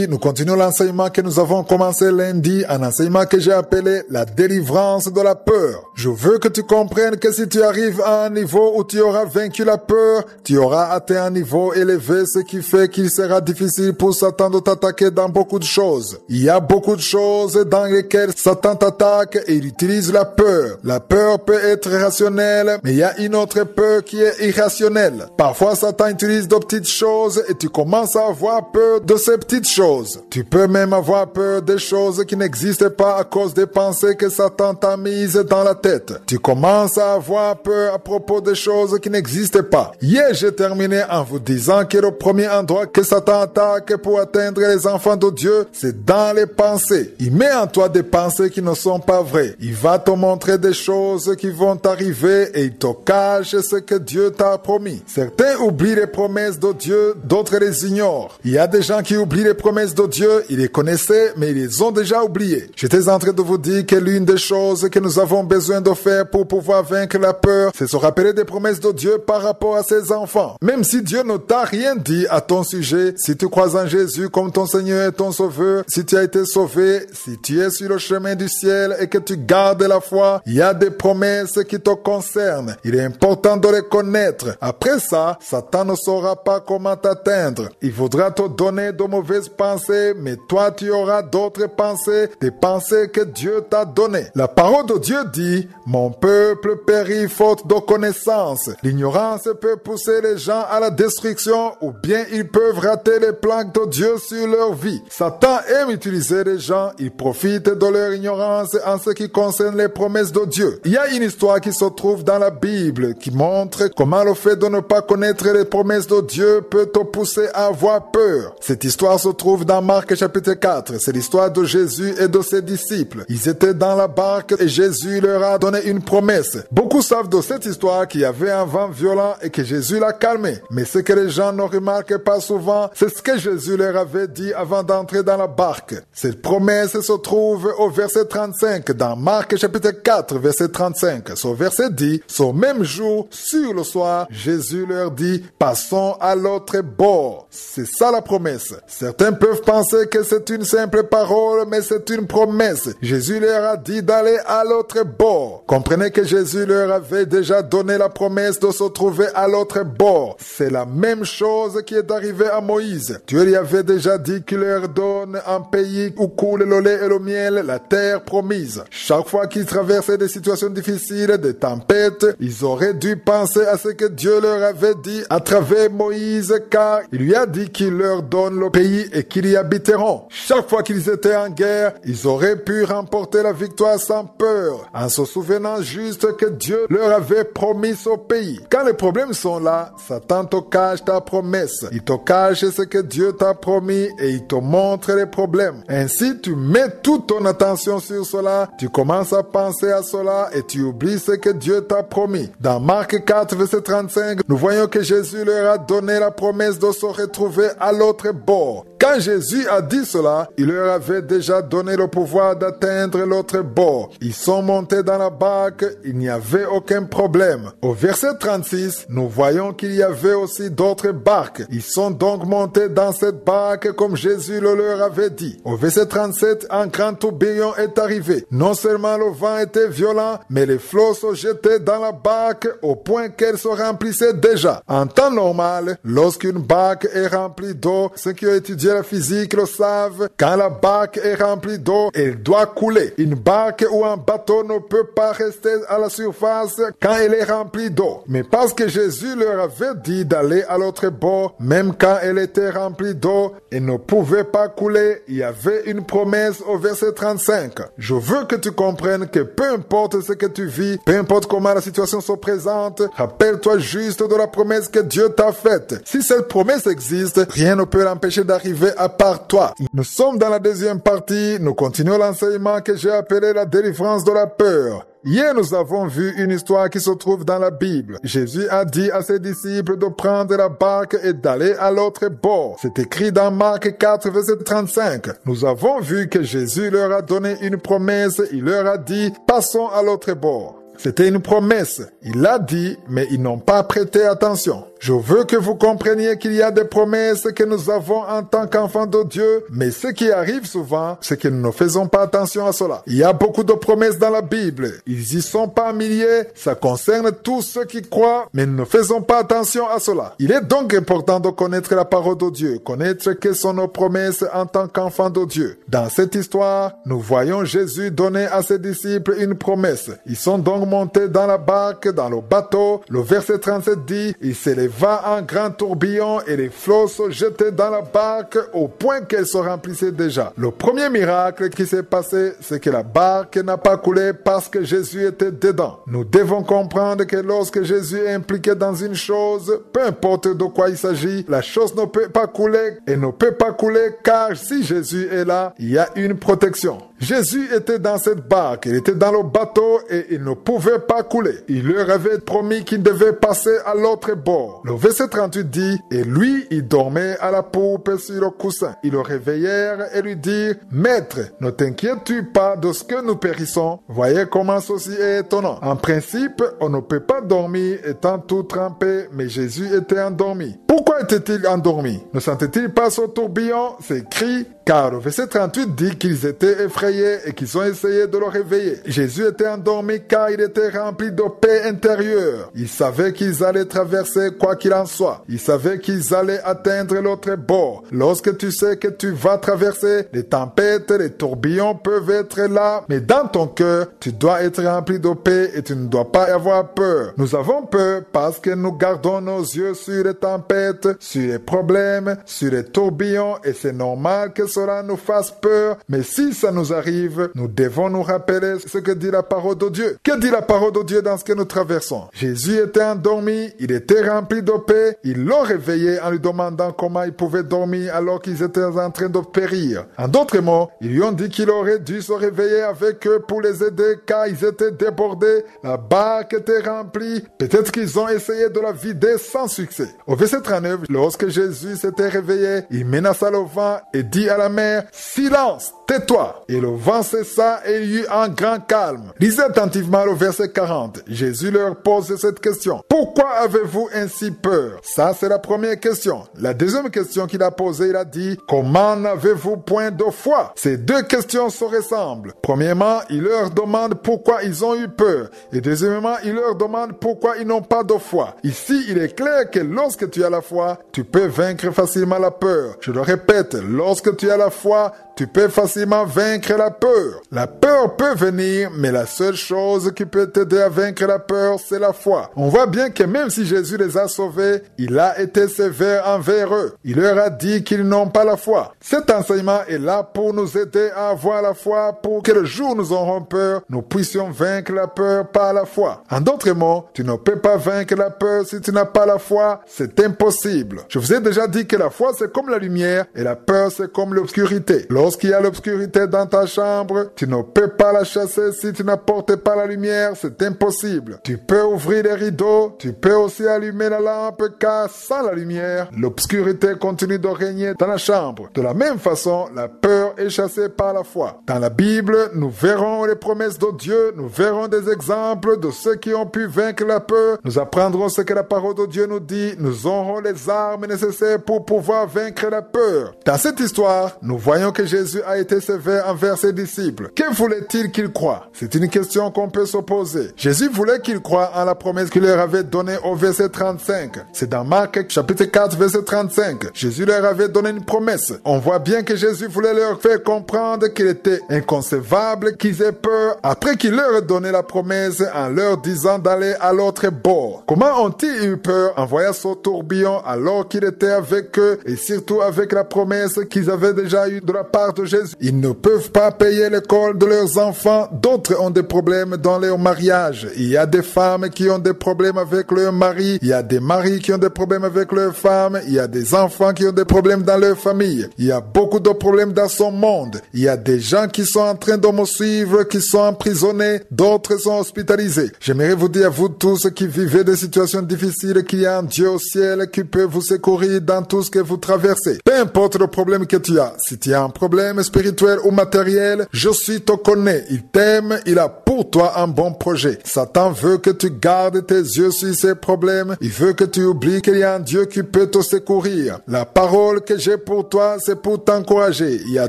Nous continuons l'enseignement que nous avons commencé lundi, un enseignement que j'ai appelé la délivrance de la peur. Je veux que tu comprennes que si tu arrives à un niveau où tu auras vaincu la peur, tu auras atteint un niveau élevé, ce qui fait qu'il sera difficile pour Satan de t'attaquer dans beaucoup de choses. Il y a beaucoup de choses dans lesquelles Satan t'attaque et il utilise la peur. La peur peut être rationnelle, mais il y a une autre peur qui est irrationnelle. Parfois, Satan utilise de petites choses et tu commences à avoir peur de ces petites choses. Tu peux même avoir peur des choses qui n'existent pas à cause des pensées que Satan t'a mises dans la tête. Tu commences à avoir peur à propos des choses qui n'existent pas. Hier, j'ai terminé en vous disant que le premier endroit que Satan attaque pour atteindre les enfants de Dieu, c'est dans les pensées. Il met en toi des pensées qui ne sont pas vraies. Il va te montrer des choses qui vont t'arriver et il te cache ce que Dieu t'a promis. Certains oublient les promesses de Dieu, d'autres les ignorent. Il y a des gens qui oublient les promesses de Dieu, ils les connaissaient, mais ils les ont déjà oubliées. J'étais en train de vous dire que l'une des choses que nous avons besoin de faire pour pouvoir vaincre la peur, c'est se rappeler des promesses de Dieu par rapport à ses enfants. Même si Dieu ne t'a rien dit à ton sujet, si tu crois en Jésus comme ton Seigneur et ton Sauveur, si tu as été sauvé, si tu es sur le chemin du ciel et que tu gardes la foi, il y a des promesses qui te concernent. Il est important de les connaître. Après ça, Satan ne saura pas comment t'atteindre. Il voudra te donner de mauvaises pensées, mais toi tu auras d'autres pensées, des pensées que Dieu t'a données. La parole de Dieu dit, mon peuple périt faute de connaissance. L'ignorance peut pousser les gens à la destruction ou bien ils peuvent rater les plans de Dieu sur leur vie. Satan aime utiliser les gens, il profite de leur ignorance en ce qui concerne les promesses de Dieu. Il y a une histoire qui se trouve dans la Bible qui montre comment le fait de ne pas connaître les promesses de Dieu peut te pousser à avoir peur. Cette histoire se trouve dans Marc chapitre 4. C'est l'histoire de Jésus et de ses disciples. Ils étaient dans la barque et Jésus leur a donné une promesse. Beaucoup savent de cette histoire qu'il y avait un vent violent et que Jésus l'a calmé. Mais ce que les gens ne remarquent pas souvent, c'est ce que Jésus leur avait dit avant d'entrer dans la barque. Cette promesse se trouve au verset 35 dans Marc chapitre 4 verset 35. Ce verset dit, ce même jour, sur le soir, Jésus leur dit, passons à l'autre bord. C'est ça la promesse. Certains peuvent penser que c'est une simple parole, mais c'est une promesse. Jésus leur a dit d'aller à l'autre bord. Comprenez que Jésus leur leur avait déjà donné la promesse de se trouver à l'autre bord. C'est la même chose qui est arrivée à Moïse. Dieu lui avait déjà dit qu'il leur donne un pays où coule le lait et le miel, la terre promise. Chaque fois qu'ils traversaient des situations difficiles, des tempêtes, ils auraient dû penser à ce que Dieu leur avait dit à travers Moïse, car il lui a dit qu'il leur donne le pays et qu'ils y habiteront. Chaque fois qu'ils étaient en guerre, ils auraient pu remporter la victoire sans peur, en se souvenant juste que Dieu leur avait promis ce pays. Quand les problèmes sont là, Satan te cache ta promesse. Il te cache ce que Dieu t'a promis et il te montre les problèmes. Ainsi, tu mets toute ton attention sur cela, tu commences à penser à cela et tu oublies ce que Dieu t'a promis. Dans Marc 4, verset 35, nous voyons que Jésus leur a donné la promesse de se retrouver à l'autre bord. Quand Jésus a dit cela, il leur avait déjà donné le pouvoir d'atteindre l'autre bord. Ils sont montés dans la barque, il n'y avait aucun problème. Au verset 36, nous voyons qu'il y avait aussi d'autres barques. Ils sont donc montés dans cette barque comme Jésus le leur avait dit. Au verset 37, un grand tourbillon est arrivé. Non seulement le vent était violent, mais les flots se jetaient dans la barque au point qu'elle se remplissait déjà. En temps normal, lorsqu'une barque est remplie d'eau, ceux qui ont étudié la physique le savent, quand la barque est remplie d'eau, elle doit couler. Une barque ou un bateau ne peut pas rester à la surface quand elle est remplie d'eau. Mais parce que Jésus leur avait dit d'aller à l'autre bord, même quand elle était remplie d'eau, elle ne pouvait pas couler. Il y avait une promesse au verset 35. Je veux que tu comprennes que peu importe ce que tu vis, peu importe comment la situation se présente, rappelle-toi juste de la promesse que Dieu t'a faite. Si cette promesse existe, rien ne peut l'empêcher d'arriver à part toi. Nous sommes dans la deuxième partie. Nous continuons l'enseignement que j'ai appelé la délivrance de la peur. Hier, nous avons vu une histoire qui se trouve dans la Bible. Jésus a dit à ses disciples de prendre la barque et d'aller à l'autre bord. C'est écrit dans Marc 4, verset 35. Nous avons vu que Jésus leur a donné une promesse. Il leur a dit, passons à l'autre bord. C'était une promesse. Il l'a dit, mais ils n'ont pas prêté attention. Je veux que vous compreniez qu'il y a des promesses que nous avons en tant qu'enfants de Dieu, mais ce qui arrive souvent, c'est que nous ne faisons pas attention à cela. Il y a beaucoup de promesses dans la Bible. Ils y sont pas milliers, ça concerne tous ceux qui croient, mais nous ne faisons pas attention à cela. Il est donc important de connaître la parole de Dieu, connaître quelles sont nos promesses en tant qu'enfants de Dieu. Dans cette histoire, nous voyons Jésus donner à ses disciples une promesse. Ils sont donc montés dans la barque, dans le bateau. Le verset 37 dit, il s'élève un grand tourbillon et les flots se jetaient dans la barque au point qu'elle se remplissait déjà. Le premier miracle qui s'est passé, c'est que la barque n'a pas coulé parce que Jésus était dedans. Nous devons comprendre que lorsque Jésus est impliqué dans une chose, peu importe de quoi il s'agit, la chose ne peut pas couler et ne peut pas couler car si Jésus est là, il y a une protection. Jésus était dans cette barque, il était dans le bateau et il ne pouvait pas couler. Il leur avait promis qu'il devait passer à l'autre bord. Le verset 38 dit, et lui, il dormait à la poupe sur le coussin. Ils le réveillèrent et lui dirent, Maître, ne t'inquiètes-tu pas de ce que nous périssons? Voyez comment ceci est étonnant. En principe, on ne peut pas dormir étant tout trempé, mais Jésus était endormi. Pourquoi était-il endormi? Ne sentait-il pas ce tourbillon? C'est écrit, car le verset 38 dit qu'ils étaient effrayés et qu'ils ont essayé de le réveiller. Jésus était endormi car il était rempli de paix intérieure. Il savait qu'ils allaient traverser quoi qu'il en soit. Il savait qu'ils allaient atteindre l'autre bord. Lorsque tu sais que tu vas traverser, les tempêtes, les tourbillons peuvent être là, mais dans ton cœur, tu dois être rempli de paix et tu ne dois pas avoir peur. Nous avons peur parce que nous gardons nos yeux sur les tempêtes, sur les problèmes, sur les tourbillons et c'est normal que cela nous fasse peur, mais si ça nous arrive, nous devons nous rappeler ce que dit la parole de Dieu. Que dit la parole de Dieu dans ce que nous traversons? Jésus était endormi, il était rempli de paix, ils l'ont réveillé en lui demandant comment il pouvait dormir alors qu'ils étaient en train de périr. En d'autres mots, ils lui ont dit qu'il aurait dû se réveiller avec eux pour les aider car ils étaient débordés, la barque était remplie, peut-être qu'ils ont essayé de la vider sans succès. Au verset 39, lorsque Jésus s'était réveillé, il menaça le vent et dit à la mer, silence, tais-toi. Et le vent cessa et il y eut un grand calme. Lisez attentivement le verset 40. Jésus leur pose cette question. Pourquoi avez-vous ainsi aussi peur? Ça, c'est la première question. La deuxième question qu'il a posée, il a dit, comment n'avez-vous point de foi? Ces deux questions se ressemblent. Premièrement, il leur demande pourquoi ils ont eu peur. Et deuxièmement, il leur demande pourquoi ils n'ont pas de foi. Ici, il est clair que lorsque tu as la foi, tu peux vaincre facilement la peur. Je le répète, lorsque tu as la foi, tu peux facilement vaincre la peur. La peur peut venir, mais la seule chose qui peut t'aider à vaincre la peur, c'est la foi. On voit bien que même si Jésus les a sauvés, il a été sévère envers eux. Il leur a dit qu'ils n'ont pas la foi. Cet enseignement est là pour nous aider à avoir la foi, pour que le jour où nous aurons peur, nous puissions vaincre la peur par la foi. En d'autres mots, tu ne peux pas vaincre la peur si tu n'as pas la foi. C'est impossible. Je vous ai déjà dit que la foi, c'est comme la lumière et la peur, c'est comme l'obscurité. Lorsqu'il y a l'obscurité dans ta chambre, tu ne peux pas la chasser si tu n'apportes pas la lumière, c'est impossible. Tu peux ouvrir les rideaux, tu peux aussi allumer la lampe, car sans la lumière, l'obscurité continue de régner dans la chambre. De la même façon, la peur est chassée par la foi. Dans la Bible, nous verrons les promesses de Dieu, nous verrons des exemples de ceux qui ont pu vaincre la peur, nous apprendrons ce que la parole de Dieu nous dit, nous aurons les armes nécessaires pour pouvoir vaincre la peur. Dans cette histoire, nous voyons que Jésus a été sévère envers ses disciples. Que voulait-il qu'ils croient? C'est une question qu'on peut se poser. Jésus voulait qu'ils croient en la promesse qu'il leur avait donnée au verset 35. C'est dans Marc chapitre 4 verset 35. Jésus leur avait donné une promesse. On voit bien que Jésus voulait leur faire comprendre qu'il était inconcevable qu'ils aient peur après qu'il leur ait donné la promesse en leur disant d'aller à l'autre bord. Comment ont-ils eu peur en voyant ce tourbillon alors qu'il était avec eux et surtout avec la promesse qu'ils avaient déjà eue de la part de Jésus? Ils ne peuvent pas payer l'école de leurs enfants. D'autres ont des problèmes dans leur mariage. Il y a des femmes qui ont des problèmes avec leur mari. Il y a des maris qui ont des problèmes avec leurs femmes. Il y a des enfants qui ont des problèmes dans leur famille. Il y a beaucoup de problèmes dans son monde. Il y a des gens qui sont en train de me suivre, qui sont emprisonnés. D'autres sont hospitalisés. J'aimerais vous dire à vous tous qui vivez des situations difficiles qu'il y a un Dieu au ciel qui peut vous secourir dans tout ce que vous traversez. Peu importe le problème que tu as. Si tu as un problème spirituel ou matériel, Jésus te connaît. Il t'aime. Il a pour toi un bon projet. Satan veut que tu gardes tes yeux sur ces problèmes. Il veut que tu oublies qu'il y a un Dieu qui peut te secourir. La parole que j'ai pour toi, c'est pour t'encourager. Il y a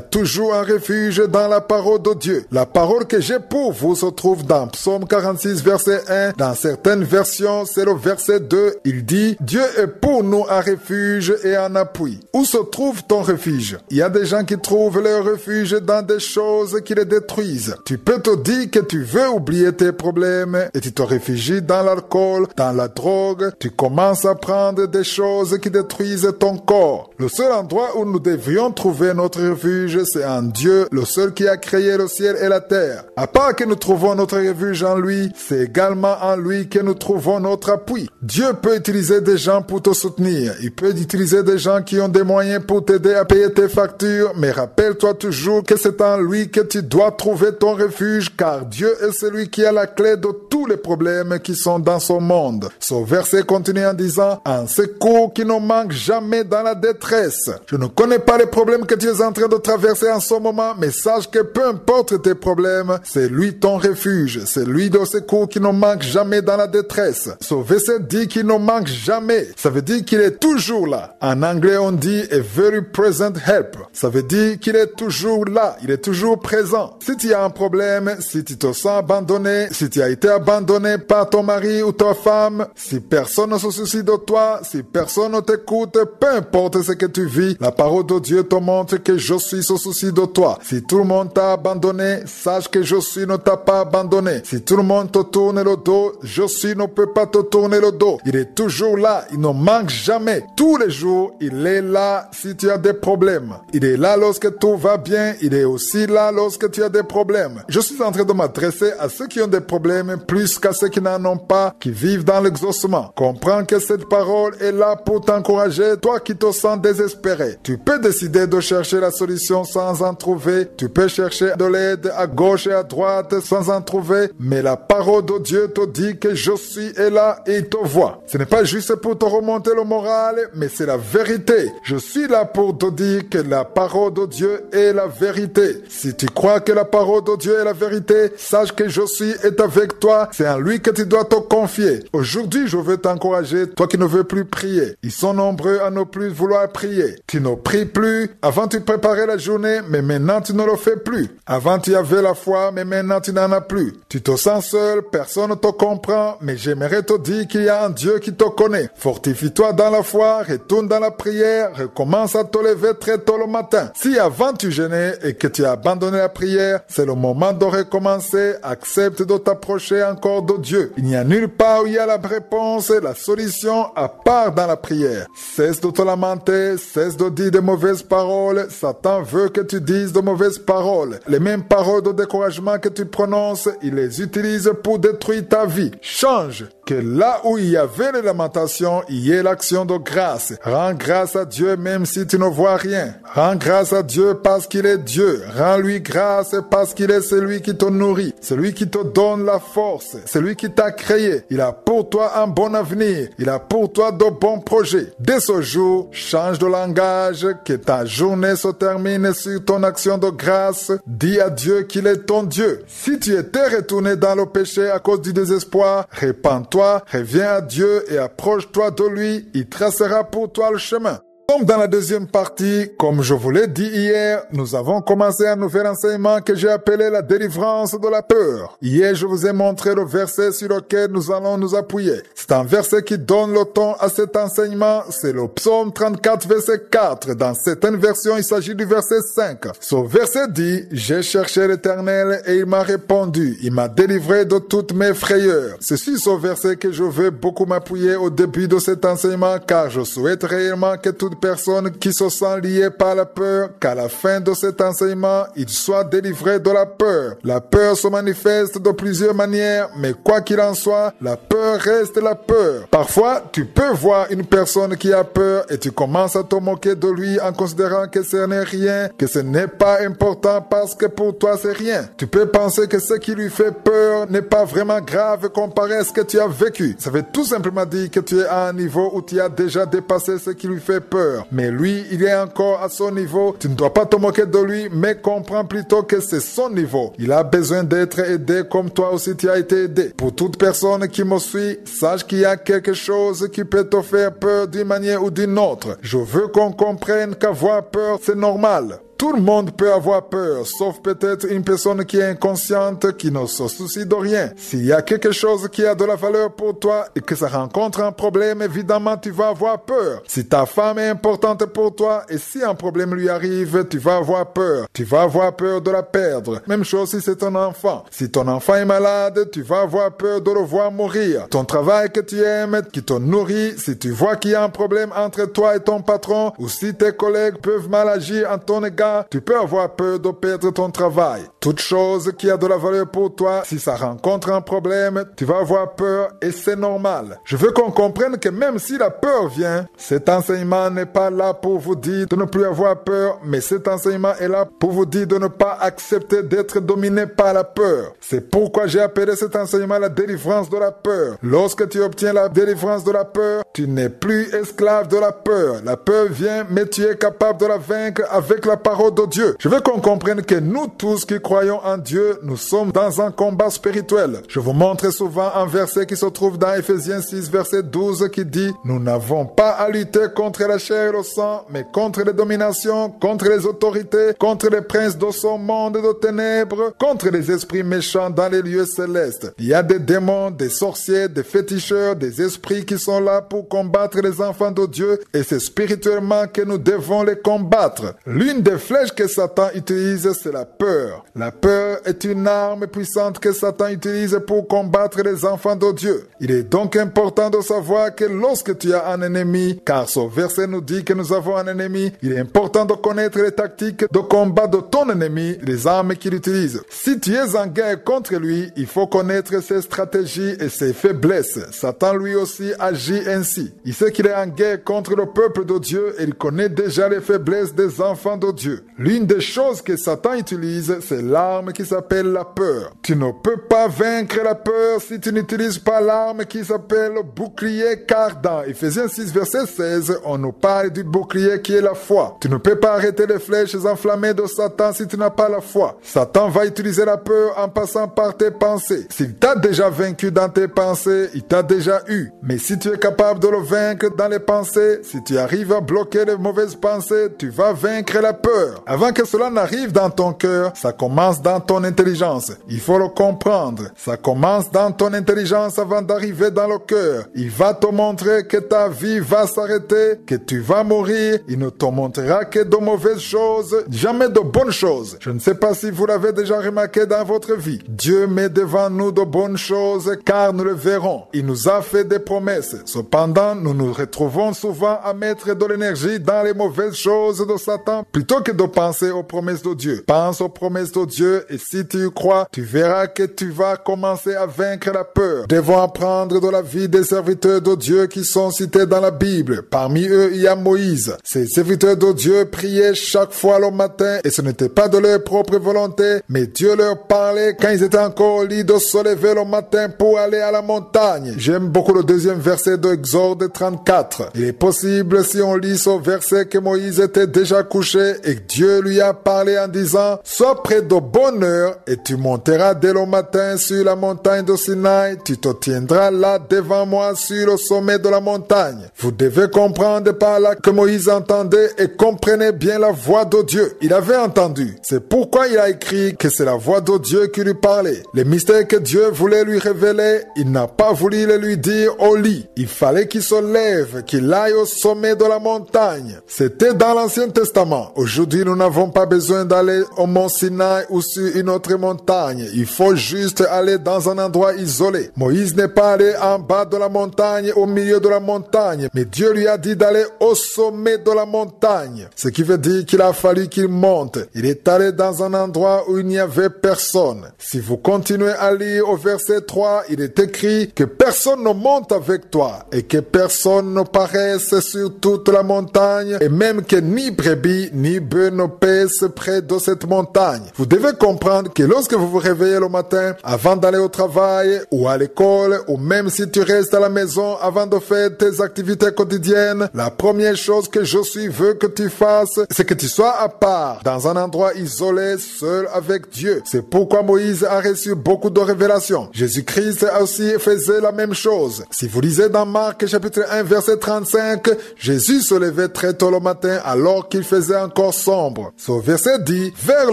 toujours un refuge dans la parole de Dieu. La parole que j'ai pour vous se trouve dans Psaume 46, verset 1. Dans certaines versions, c'est le verset 2. Il dit, Dieu est pour nous un refuge et un appui. Où se trouve ton refuge? Il y a des gens qui trouvent leur refuge dans des choses qui les détruisent. Tu peux te dire que tu veux oublier tes problèmes et tu te réfugies dans l'alcool, dans la drogue. Tu commences à prendre des choses qui détruisent ton corps. Le seul endroit où nous devrions trouver notre refuge, c'est en Dieu, le seul qui a créé le ciel et la terre. À part que nous trouvons notre refuge en lui, c'est également en lui que nous trouvons notre appui. Dieu peut utiliser des gens pour te soutenir. Il peut utiliser des gens qui ont des moyens pour t'aider à payer tes factures, mais rappelle-toi toujours que c'est en lui que tu dois trouver ton refuge, car Dieu est celui qui a la clé de tous les problèmes qui sont dans son monde. Ce verset continue en disant, un secours qui ne manque jamais dans la détresse. Je ne connais pas les problèmes que tu es en train de traverser en ce moment, mais sache que peu importe tes problèmes, c'est lui ton refuge. C'est lui le secours qui ne manque jamais dans la détresse. Ce verset dit qu'il ne manque jamais. Ça veut dire qu'il est toujours là. En anglais, on dit a very present help. Ça veut dire qu'il est toujours là. Il est toujours présent. Si tu as un problème, si tu te sens abandonné, si tu as été abandonné par ton mari ou ta femme, si personne ne se soucie de toi, si personne ne t'écoute, peu importe ce que tu vis, la parole de Dieu te montre que je suis au souci de toi. Si tout le monde t'a abandonné, sache que je suis ne t'a pas abandonné. Si tout le monde te tourne le dos, je suis ne peut pas te tourner le dos. Il est toujours là. Il ne manque jamais. Tous les jours, il est là si tu as des problèmes. Il est là lorsque tout va bien. Il est aussi là lorsque tu as des problèmes. Je suis en train de m'adresser à ceux qui ont des problèmes plus qu'à ceux qui n'en ont pas, qui vivent dans l'exaucement. Comprends que cette parole est là pour t'encourager, toi qui te sens désespéré. Tu peux décider de chercher la solution sans en trouver. Tu peux chercher de l'aide à gauche et à droite sans en trouver. Mais la parole de Dieu te dit que je suis là et il te voit. Ce n'est pas juste pour te remonter le moral, mais c'est la vérité. Je suis là pour te dire que la parole de Dieu est la vérité. Si tu crois que la parole de Dieu est la vérité, sache sache que Josué est avec toi. C'est en lui que tu dois te confier. Aujourd'hui, je veux t'encourager, toi qui ne veux plus prier. Ils sont nombreux à ne plus vouloir prier. Tu ne pries plus. Avant, tu préparais la journée, mais maintenant, tu ne le fais plus. Avant, tu avais la foi, mais maintenant, tu n'en as plus. Tu te sens seul, personne ne te comprend, mais j'aimerais te dire qu'il y a un Dieu qui te connaît. Fortifie-toi dans la foi, retourne dans la prière, recommence à te lever très tôt le matin. Si avant tu jeûnais et que tu as abandonné la prière, c'est le moment de recommencer. Accepte de t'approcher encore de Dieu. Il n'y a nulle part où il y a la réponse et la solution à part dans la prière. Cesse de te lamenter, cesse de dire de mauvaises paroles. Satan veut que tu dises de mauvaises paroles. Les mêmes paroles de découragement que tu prononces, il les utilise pour détruire ta vie. Change. Que là où il y avait les lamentations, il y ait l'action de grâce. Rends grâce à Dieu même si tu ne vois rien. Rends grâce à Dieu parce qu'il est Dieu. Rends-lui grâce parce qu'il est celui qui te nourrit, celui qui te donne la force, celui qui t'a créé. Il a pour toi un bon avenir. Il a pour toi de bons projets. Dès ce jour, change de langage, que ta journée se termine sur ton action de grâce. Dis à Dieu qu'il est ton Dieu. Si tu étais retourné dans le péché à cause du désespoir, répands-toi. Reviens à Dieu et approche-toi de lui, il tracera pour toi le chemin. Donc dans la deuxième partie, comme je vous l'ai dit hier, nous avons commencé un nouvel enseignement que j'ai appelé la délivrance de la peur. Hier, je vous ai montré le verset sur lequel nous allons nous appuyer. C'est un verset qui donne le ton à cet enseignement, c'est le psaume 34, verset 4. Dans certaines versions, il s'agit du verset 5. Ce verset dit, « J'ai cherché l'Éternel et il m'a répondu, il m'a délivré de toutes mes frayeurs. » C'est sur ce verset que je veux beaucoup m'appuyer au début de cet enseignement, car je souhaite réellement que toute personne qui se sent liée par la peur, qu'à la fin de cet enseignement, il soit délivré de la peur. La peur se manifeste de plusieurs manières, mais quoi qu'il en soit, la peur reste la peur. Parfois, tu peux voir une personne qui a peur et tu commences à te moquer de lui en considérant que ce n'est rien, que ce n'est pas important parce que pour toi c'est rien. Tu peux penser que ce qui lui fait peur n'est pas vraiment grave comparé à ce que tu as vécu. Ça veut tout simplement dire que tu es à un niveau où tu as déjà dépassé ce qui lui fait peur. Mais lui, il est encore à son niveau. Tu ne dois pas te moquer de lui, mais comprends plutôt que c'est son niveau. Il a besoin d'être aidé comme toi aussi tu as été aidé. Pour toute personne qui me suit, sache qu'il y a quelque chose qui peut te faire peur d'une manière ou d'une autre. Je veux qu'on comprenne qu'avoir peur, c'est normal. Tout le monde peut avoir peur, sauf peut-être une personne qui est inconsciente, qui ne se soucie de rien. S'il y a quelque chose qui a de la valeur pour toi et que ça rencontre un problème, évidemment, tu vas avoir peur. Si ta femme est importante pour toi et si un problème lui arrive, tu vas avoir peur. Tu vas avoir peur de la perdre. Même chose si c'est ton enfant. Si ton enfant est malade, tu vas avoir peur de le voir mourir. Ton travail que tu aimes, qui te nourrit, si tu vois qu'il y a un problème entre toi et ton patron, ou si tes collègues peuvent mal agir en ton égard, tu peux avoir peur de perdre ton travail. Toute chose qui a de la valeur pour toi, si ça rencontre un problème, tu vas avoir peur et c'est normal. Je veux qu'on comprenne que même si la peur vient, cet enseignement n'est pas là pour vous dire de ne plus avoir peur, mais cet enseignement est là pour vous dire de ne pas accepter d'être dominé par la peur. C'est pourquoi j'ai appelé cet enseignement la délivrance de la peur. Lorsque tu obtiens la délivrance de la peur, tu n'es plus esclave de la peur. La peur vient, mais tu es capable de la vaincre avec la parole de Dieu. Je veux qu'on comprenne que nous tous qui croyons en Dieu, nous sommes dans un combat spirituel. Je vous montre souvent un verset qui se trouve dans Ephésiens 6, verset 12 qui dit « Nous n'avons pas à lutter contre la chair et le sang, mais contre les dominations, contre les autorités, contre les princes de ce monde de ténèbres, contre les esprits méchants dans les lieux célestes. » Il y a des démons, des sorciers, des féticheurs, des esprits qui sont là pour combattre les enfants de Dieu et c'est spirituellement que nous devons les combattre. L'une des flèche que Satan utilise, c'est la peur. La peur est une arme puissante que Satan utilise pour combattre les enfants de Dieu. Il est donc important de savoir que lorsque tu as un ennemi, car ce verset nous dit que nous avons un ennemi, il est important de connaître les tactiques de combat de ton ennemi, les armes qu'il utilise. Si tu es en guerre contre lui, il faut connaître ses stratégies et ses faiblesses. Satan lui aussi agit ainsi. Il sait qu'il est en guerre contre le peuple de Dieu et il connaît déjà les faiblesses des enfants de Dieu. L'une des choses que Satan utilise, c'est l'arme qui s'appelle la peur. Tu ne peux pas vaincre la peur si tu n'utilises pas l'arme qui s'appelle le bouclier, car dans Ephésiens 6 verset 16, on nous parle du bouclier qui est la foi. Tu ne peux pas arrêter les flèches enflammées de Satan si tu n'as pas la foi. Satan va utiliser la peur en passant par tes pensées. S'il t'a déjà vaincu dans tes pensées, il t'a déjà eu. Mais si tu es capable de le vaincre dans les pensées, si tu arrives à bloquer les mauvaises pensées, tu vas vaincre la peur. Avant que cela n'arrive dans ton cœur, ça commence dans ton intelligence. Il faut le comprendre. Ça commence dans ton intelligence avant d'arriver dans le cœur. Il va te montrer que ta vie va s'arrêter, que tu vas mourir. Il ne te montrera que de mauvaises choses, jamais de bonnes choses. Je ne sais pas si vous l'avez déjà remarqué dans votre vie. Dieu met devant nous de bonnes choses car nous le verrons. Il nous a fait des promesses. Cependant, nous nous retrouvons souvent à mettre de l'énergie dans les mauvaises choses de Satan plutôt que de penser aux promesses de Dieu. Pense aux promesses de Dieu et si tu y crois, tu verras que tu vas commencer à vaincre la peur. Nous devons apprendre de la vie des serviteurs de Dieu qui sont cités dans la Bible. Parmi eux, il y a Moïse. Ces serviteurs de Dieu priaient chaque fois le matin et ce n'était pas de leur propre volonté, mais Dieu leur parlait quand ils étaient encore au lit de se lever le matin pour aller à la montagne. J'aime beaucoup le deuxième verset de Exode 34. Il est possible, si on lit ce verset, que Moïse était déjà couché et que Dieu lui a parlé en disant « Sois près de bonne heure et tu monteras dès le matin sur la montagne de Sinaï, tu te tiendras là devant moi sur le sommet de la montagne. » Vous devez comprendre par là que Moïse entendait et comprenait bien la voix de Dieu. Il avait entendu. C'est pourquoi il a écrit que c'est la voix de Dieu qui lui parlait. Les mystères que Dieu voulait lui révéler, il n'a pas voulu les lui dire au lit. Il fallait qu'il se lève, qu'il aille au sommet de la montagne. C'était dans l'Ancien Testament. Aujourd'hui, nous n'avons pas besoin d'aller au mont Sinaï ou sur une autre montagne. Il faut juste aller dans un endroit isolé. Moïse n'est pas allé en bas de la montagne, au milieu de la montagne, mais Dieu lui a dit d'aller au sommet de la montagne. Ce qui veut dire qu'il a fallu qu'il monte. Il est allé dans un endroit où il n'y avait personne. Si vous continuez à lire au verset 3, il est écrit que personne ne monte avec toi et que personne ne paraisse sur toute la montagne et même que ni brebis ni bœufs ne paissent près de cette montagne. Vous devez comprendre que lorsque vous vous réveillez le matin avant d'aller au travail ou à l'école ou même si tu restes à la maison avant de faire tes activités quotidiennes, la première chose que Josué veut que tu fasses, c'est que tu sois à part, dans un endroit isolé, seul avec Dieu. C'est pourquoi Moïse a reçu beaucoup de révélations. Jésus-Christ aussi faisait la même chose. Si vous lisez dans Marc chapitre 1 verset 35, Jésus se levait très tôt le matin alors qu'il faisait encore sombre. Ce verset dit, vers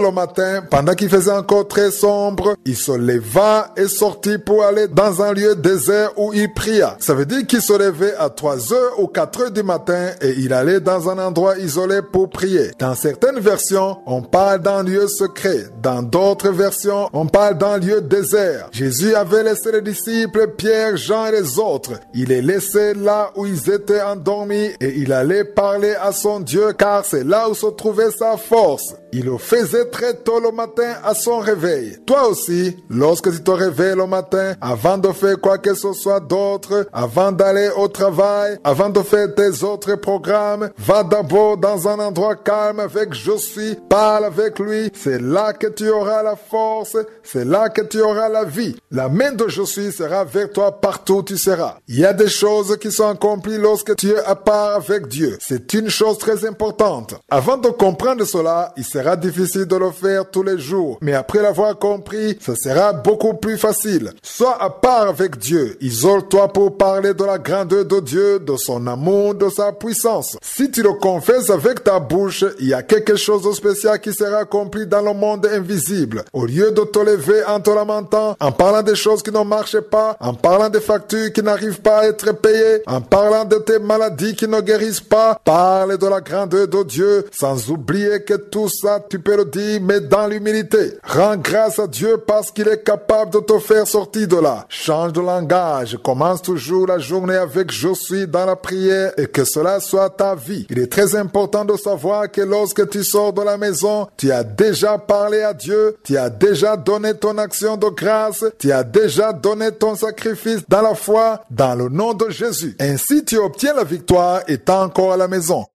le matin, pendant qu'il faisait encore très sombre, il se leva et sortit pour aller dans un lieu désert où il pria. Ça veut dire qu'il se levait à 3 heures ou 4 heures du matin et il allait dans un endroit isolé pour prier. Dans certaines versions, on parle d'un lieu secret. Dans d'autres versions, on parle d'un lieu désert. Jésus avait laissé les disciples, Pierre, Jean et les autres. Il les laissait là où ils étaient endormis et il allait parler à son Dieu car c'est là où se trouvait sa force. Il le faisait très tôt le matin à son réveil. Toi aussi, lorsque tu te réveilles le matin, avant de faire quoi que ce soit d'autre, avant d'aller au travail, avant de faire tes autres programmes, va d'abord dans un endroit calme avec Josué, parle avec lui. C'est là que tu auras la force, c'est là que tu auras la vie. La main de Josué sera vers toi partout où tu seras. Il y a des choses qui sont accomplies lorsque tu es à part avec Dieu. C'est une chose très importante. Avant de comprendre cela, il sera difficile de le faire tous les jours. Mais après l'avoir compris, ce sera beaucoup plus facile. Sois à part avec Dieu. Isole-toi pour parler de la grandeur de Dieu, de son amour, de sa puissance. Si tu le confesses avec ta bouche, il y a quelque chose de spécial qui sera accompli dans le monde invisible. Au lieu de te lever en te lamentant, en parlant des choses qui ne marchent pas, en parlant des factures qui n'arrivent pas à être payées, en parlant de tes maladies qui ne guérissent pas, parle de la grandeur de Dieu, sans oublier que tout ça, tu peux le dire, mais dans l'humilité. Rends grâce à Dieu parce qu'il est capable de te faire sortir de là. Change de langage. Commence toujours la journée avec je suis dans la prière et que cela soit ta vie. Il est très important de savoir que lorsque tu sors de la maison, tu as déjà parlé à Dieu, tu as déjà donné ton action de grâce, tu as déjà donné ton sacrifice dans la foi, dans le nom de Jésus. Ainsi, tu obtiens la victoire étant encore à la maison.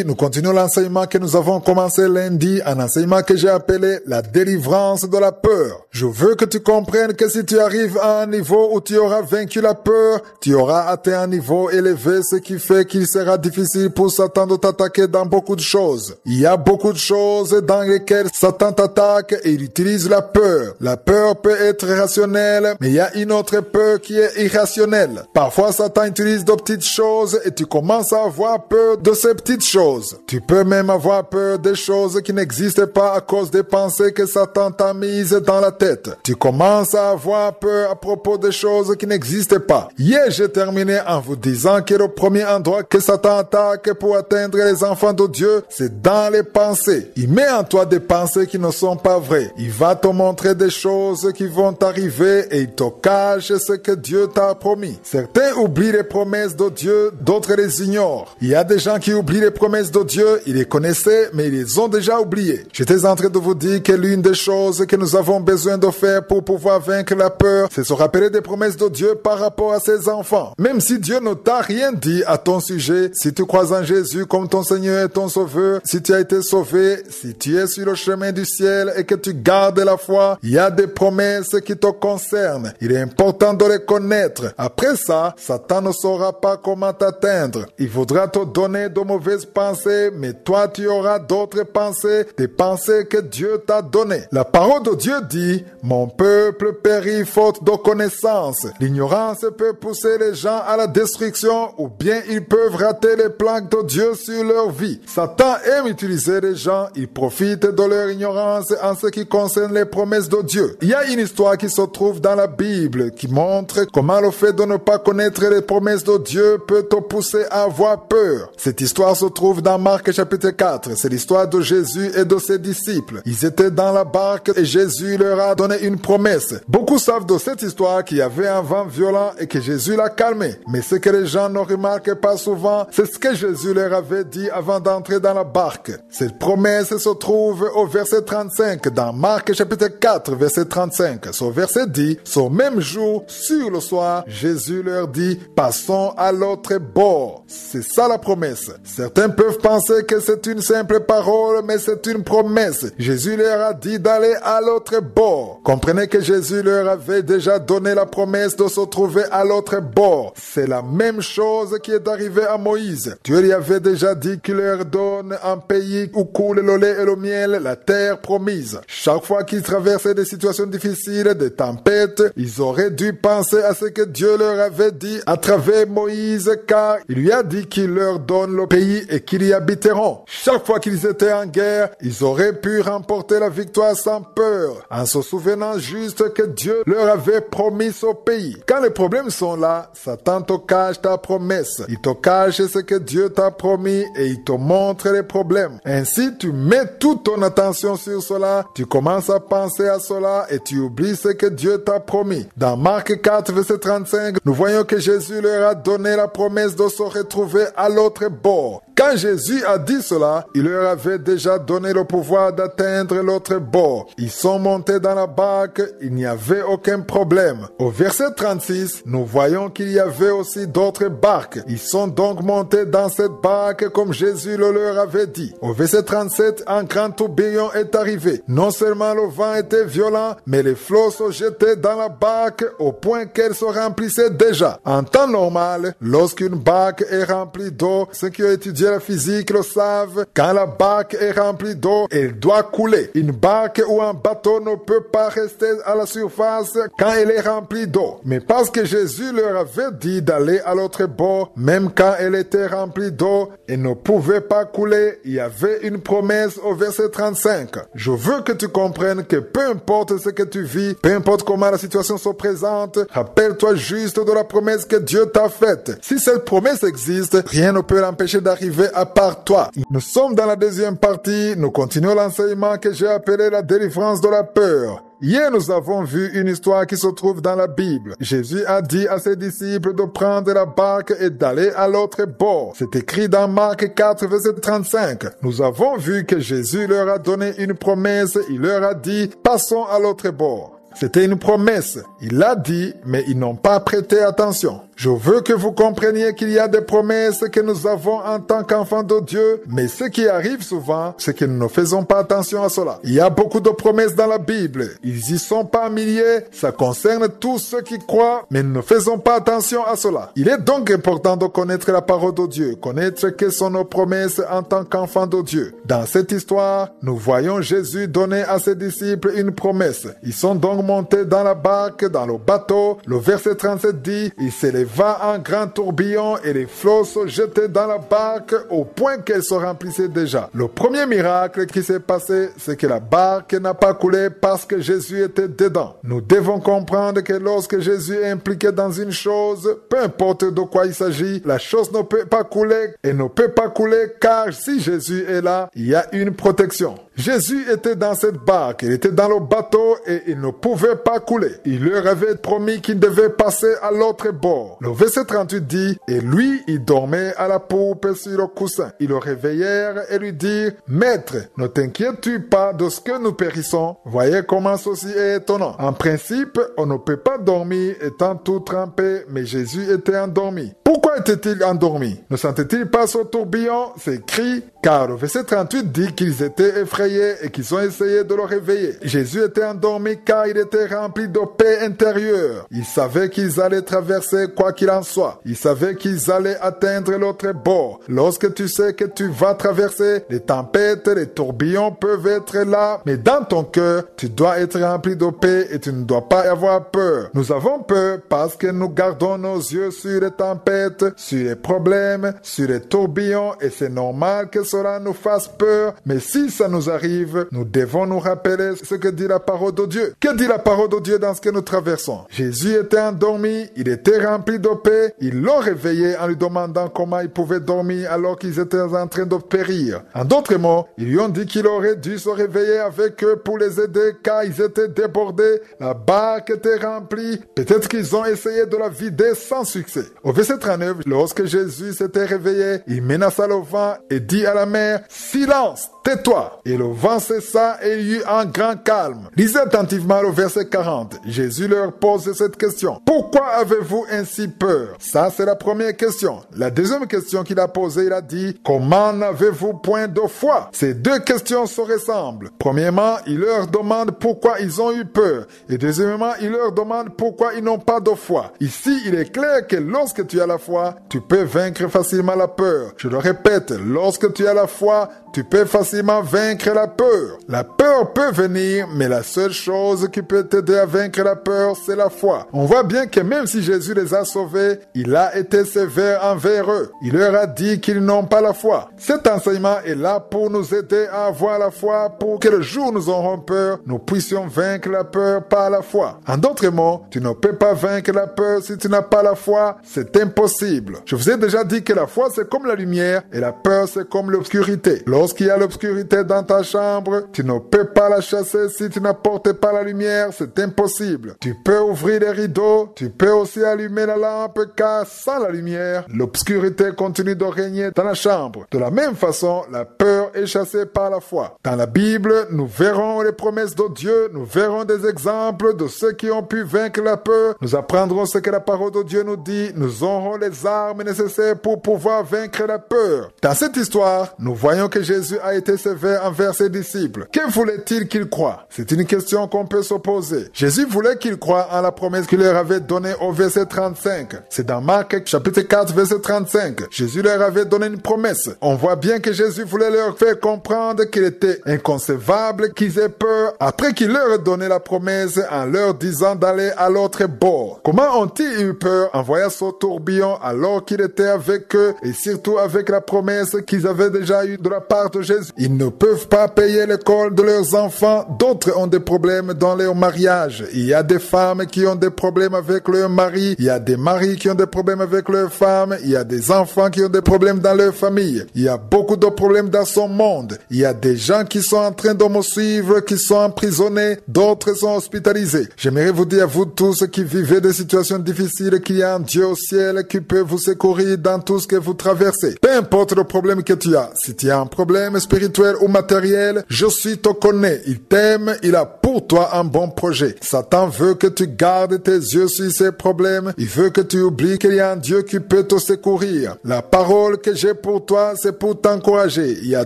Nous continuons l'enseignement que nous avons commencé lundi, un enseignement que j'ai appelé la délivrance de la peur. Je veux que tu comprennes que si tu arrives à un niveau où tu auras vaincu la peur, tu auras atteint un niveau élevé, ce qui fait qu'il sera difficile pour Satan de t'attaquer dans beaucoup de choses. Il y a beaucoup de choses dans lesquelles Satan t'attaque et il utilise la peur. La peur peut être rationnelle, mais il y a une autre peur qui est irrationnelle. Parfois, Satan utilise de petites choses et tu commences à avoir peur de ces petites choses. Tu peux même avoir peur des choses qui n'existent pas à cause des pensées que Satan t'a mises dans la tête. Tu commences à avoir peur à propos des choses qui n'existent pas. Hier, j'ai terminé en vous disant que le premier endroit que Satan attaque pour atteindre les enfants de Dieu, c'est dans les pensées. Il met en toi des pensées qui ne sont pas vraies. Il va te montrer des choses qui vont t'arriver et il te cache ce que Dieu t'a promis. Certains oublient les promesses de Dieu, d'autres les ignorent. Il y a des gens qui oublient les promesses de Dieu, ils les connaissaient, mais ils les ont déjà oubliées. J'étais en train de vous dire que l'une des choses que nous avons besoin de faire pour pouvoir vaincre la peur, c'est se rappeler des promesses de Dieu par rapport à ses enfants. Même si Dieu ne t'a rien dit à ton sujet, si tu crois en Jésus comme ton Seigneur et ton Sauveur, si tu as été sauvé, si tu es sur le chemin du ciel et que tu gardes la foi, il y a des promesses qui te concernent. Il est important de les connaître. Après ça, Satan ne saura pas comment t'atteindre. Il voudra te donner de mauvaises pensées, mais toi tu auras d'autres pensées, des pensées que Dieu t'a données. La parole de Dieu dit, mon peuple périt faute de connaissance. L'ignorance peut pousser les gens à la destruction ou bien ils peuvent rater les plans de Dieu sur leur vie. Satan aime utiliser les gens, il profite de leur ignorance en ce qui concerne les promesses de Dieu. Il y a une histoire qui se trouve dans la Bible qui montre comment le fait de ne pas connaître les promesses de Dieu peut te pousser à avoir peur. Cette histoire se trouve dans Marc chapitre 4. C'est l'histoire de Jésus et de ses disciples. Ils étaient dans la barque et Jésus leur a donné une promesse. Beaucoup savent de cette histoire qu'il y avait un vent violent et que Jésus l'a calmé. Mais ce que les gens ne remarquent pas souvent, c'est ce que Jésus leur avait dit avant d'entrer dans la barque. Cette promesse se trouve au verset 35 dans Marc chapitre 4 verset 35. Ce verset dit, ce même jour, sur le soir, Jésus leur dit, passons à l'autre bord. C'est ça la promesse. Certains peuvent penser que c'est une simple parole, mais c'est une promesse. Jésus leur a dit d'aller à l'autre bord. Comprenez que Jésus leur avait déjà donné la promesse de se trouver à l'autre bord. C'est la même chose qui est arrivée à Moïse. Dieu lui avait déjà dit qu'il leur donne un pays où coule le lait et le miel, la terre promise. Chaque fois qu'ils traversaient des situations difficiles, des tempêtes, ils auraient dû penser à ce que Dieu leur avait dit à travers Moïse, car il lui a dit qu'il leur donne le pays et qu'ils y habiteront. Chaque fois qu'ils étaient en guerre, ils auraient pu remporter la victoire sans peur, en se souvenant juste que Dieu leur avait promis ce pays. Quand les problèmes sont là, Satan te cache ta promesse. Il te cache ce que Dieu t'a promis et il te montre les problèmes. Ainsi, tu mets toute ton attention sur cela, tu commences à penser à cela et tu oublies ce que Dieu t'a promis. Dans Marc 4, verset 35, nous voyons que Jésus leur a donné la promesse de se retrouver à l'autre bord. Quand Jésus a dit cela, il leur avait déjà donné le pouvoir d'atteindre l'autre bord. Ils sont montés dans la barque, il n'y avait aucun problème. Au verset 36, nous voyons qu'il y avait aussi d'autres barques. Ils sont donc montés dans cette barque comme Jésus le leur avait dit. Au verset 37, un grand tourbillon est arrivé. Non seulement le vent était violent, mais les flots se jetaient dans la barque au point qu'elle se remplissait déjà. En temps normal, lorsqu'une barque est remplie d'eau, ceux qui ont étudié la physique le savent, quand la barque est remplie d'eau, elle doit couler. Une barque ou un bateau ne peut pas rester à la surface quand elle est remplie d'eau. Mais parce que Jésus leur avait dit d'aller à l'autre bord, même quand elle était remplie d'eau, elle ne pouvait pas couler. Il y avait une promesse au verset 35. Je veux que tu comprennes que peu importe ce que tu vis, peu importe comment la situation se présente, rappelle-toi juste de la promesse que Dieu t'a faite. Si cette promesse existe, rien ne peut l'empêcher d'arriver à part toi. Nous sommes dans la deuxième partie. Nous continuons l'enseignement que j'ai appelé la délivrance de la peur. Hier, nous avons vu une histoire qui se trouve dans la Bible. Jésus a dit à ses disciples de prendre la barque et d'aller à l'autre bord. C'est écrit dans Marc 4, verset 35. Nous avons vu que Jésus leur a donné une promesse. Il leur a dit, passons à l'autre bord. C'était une promesse. Il l'a dit, mais ils n'ont pas prêté attention. Je veux que vous compreniez qu'il y a des promesses que nous avons en tant qu'enfants de Dieu, mais ce qui arrive souvent, c'est que nous ne faisons pas attention à cela. Il y a beaucoup de promesses dans la Bible. Ils y sont par milliers, ça concerne tous ceux qui croient, mais nous ne faisons pas attention à cela. Il est donc important de connaître la parole de Dieu, connaître quelles sont nos promesses en tant qu'enfants de Dieu. Dans cette histoire, nous voyons Jésus donner à ses disciples une promesse. Ils sont donc montés dans la barque, dans le bateau. Le verset 37 dit, il s'éleva un grand tourbillon et les flots se jetaient dans la barque au point qu'elle se remplissait déjà. Le premier miracle qui s'est passé, c'est que la barque n'a pas coulé parce que Jésus était dedans. Nous devons comprendre que lorsque Jésus est impliqué dans une chose, peu importe de quoi il s'agit, la chose ne peut pas couler et ne peut pas couler car si Jésus est là, il y a une protection. Jésus était dans cette barque, il était dans le bateau et il ne pouvait pas couler. Il leur avait promis qu'il devait passer à l'autre bord. Le verset 38 dit, et lui, il dormait à la poupe sur le coussin. Ils le réveillèrent et lui dirent, Maître, ne t'inquiètes-tu pas de ce que nous périssons? Voyez comment ceci est étonnant. En principe, on ne peut pas dormir étant tout trempé, mais Jésus était endormi. Pourquoi était-il endormi? Ne sentait-il pas ce tourbillon, ces cris? Car le verset 38 dit qu'ils étaient effrayés et qu'ils ont essayé de le réveiller. Jésus était endormi car il était rempli de paix intérieure. Il savait qu'ils allaient traverser quoi qu'il en soit. Il savait qu'ils allaient atteindre l'autre bord. Lorsque tu sais que tu vas traverser, les tempêtes, les tourbillons peuvent être là, mais dans ton cœur, tu dois être rempli de paix et tu ne dois pas avoir peur. Nous avons peur parce que nous gardons nos yeux sur les tempêtes, sur les problèmes, sur les tourbillons et c'est normal que cela nous fasse peur, mais si ça nous arrive, nous devons nous rappeler ce que dit la parole de Dieu. Que dit la parole de Dieu dans ce que nous traversons? Jésus était endormi, il était rempli de paix, ils l'ont réveillé en lui demandant comment il pouvait dormir alors qu'ils étaient en train de périr. En d'autres mots, ils lui ont dit qu'il aurait dû se réveiller avec eux pour les aider car ils étaient débordés, la barque était remplie, peut-être qu'ils ont essayé de la vider sans succès. Au verset 39, lorsque Jésus s'était réveillé, il menaça le vent et dit à la mer, silence, tais-toi. Et le vent cessa et il y eut un grand calme. Lisez attentivement le verset 40. Jésus leur pose cette question. Pourquoi avez-vous ainsi peur? Ça, c'est la première question. La deuxième question qu'il a posée, il a dit, comment n'avez-vous point de foi? Ces deux questions se ressemblent. Premièrement, il leur demande pourquoi ils ont eu peur. Et deuxièmement, il leur demande pourquoi ils n'ont pas de foi. Ici, il est clair que lorsque tu as la foi, tu peux vaincre facilement la peur. Je le répète, lorsque tu as la foi, tu peux facilement vaincre la peur. La peur peut venir, mais la seule chose qui peut t'aider à vaincre la peur, c'est la foi. On voit bien que même si Jésus les a sauvés, il a été sévère envers eux. Il leur a dit qu'ils n'ont pas la foi. Cet enseignement est là pour nous aider à avoir la foi, pour que le jour où nous aurons peur, nous puissions vaincre la peur par la foi. En d'autres mots, tu ne peux pas vaincre la peur si tu n'as pas la foi. C'est impossible. Je vous ai déjà dit que la foi, c'est comme la lumière et la peur, c'est comme l'obscurité. Lorsqu'il y a l'obscurité dans ta chambre, tu ne peux pas la chasser si tu n'apportes pas la lumière, c'est impossible. Tu peux ouvrir les rideaux, tu peux aussi allumer la lampe, car sans la lumière, l'obscurité continue de régner dans la chambre. De la même façon, la peur est chassée par la foi. Dans la Bible, nous verrons les promesses de Dieu, nous verrons des exemples de ceux qui ont pu vaincre la peur, nous apprendrons ce que la parole de Dieu nous dit, nous aurons les armes nécessaires pour pouvoir vaincre la peur. Dans cette histoire, nous voyons que Jésus a été sévère envers ses disciples. Que voulait-il qu'ils croient? C'est une question qu'on peut se poser. Jésus voulait qu'ils croient en la promesse qu'il leur avait donnée au verset 35. C'est dans Marc chapitre 4 verset 35. Jésus leur avait donné une promesse. On voit bien que Jésus voulait leur faire comprendre qu'il était inconcevable qu'ils aient peur après qu'il leur ait donné la promesse en leur disant d'aller à l'autre bord. Comment ont-ils eu peur en voyant ce tourbillon alors qu'il était avec eux et surtout avec la promesse qu'ils avaient déjà eue de la part de Jésus? Ils ne peuvent pas payer l'école de leurs enfants. D'autres ont des problèmes dans leur mariage. Il y a des femmes qui ont des problèmes avec leur mari. Il y a des maris qui ont des problèmes avec leurs femmes. Il y a des enfants qui ont des problèmes dans leur famille. Il y a beaucoup de problèmes dans son son monde. Il y a des gens qui sont en train de me suivre, qui sont emprisonnés, d'autres sont hospitalisés. J'aimerais vous dire à vous tous qui vivez des situations difficiles qu'il y a un Dieu au ciel qui peut vous secourir dans tout ce que vous traversez. Peu importe le problème que tu as, si tu as un problème spirituel ou matériel, Jésus te connaît, il t'aime, il a pour toi un bon projet. Satan veut que tu gardes tes yeux sur ces problèmes, il veut que tu oublies qu'il y a un Dieu qui peut te secourir. La parole que j'ai pour toi, c'est pour t'encourager. Il y a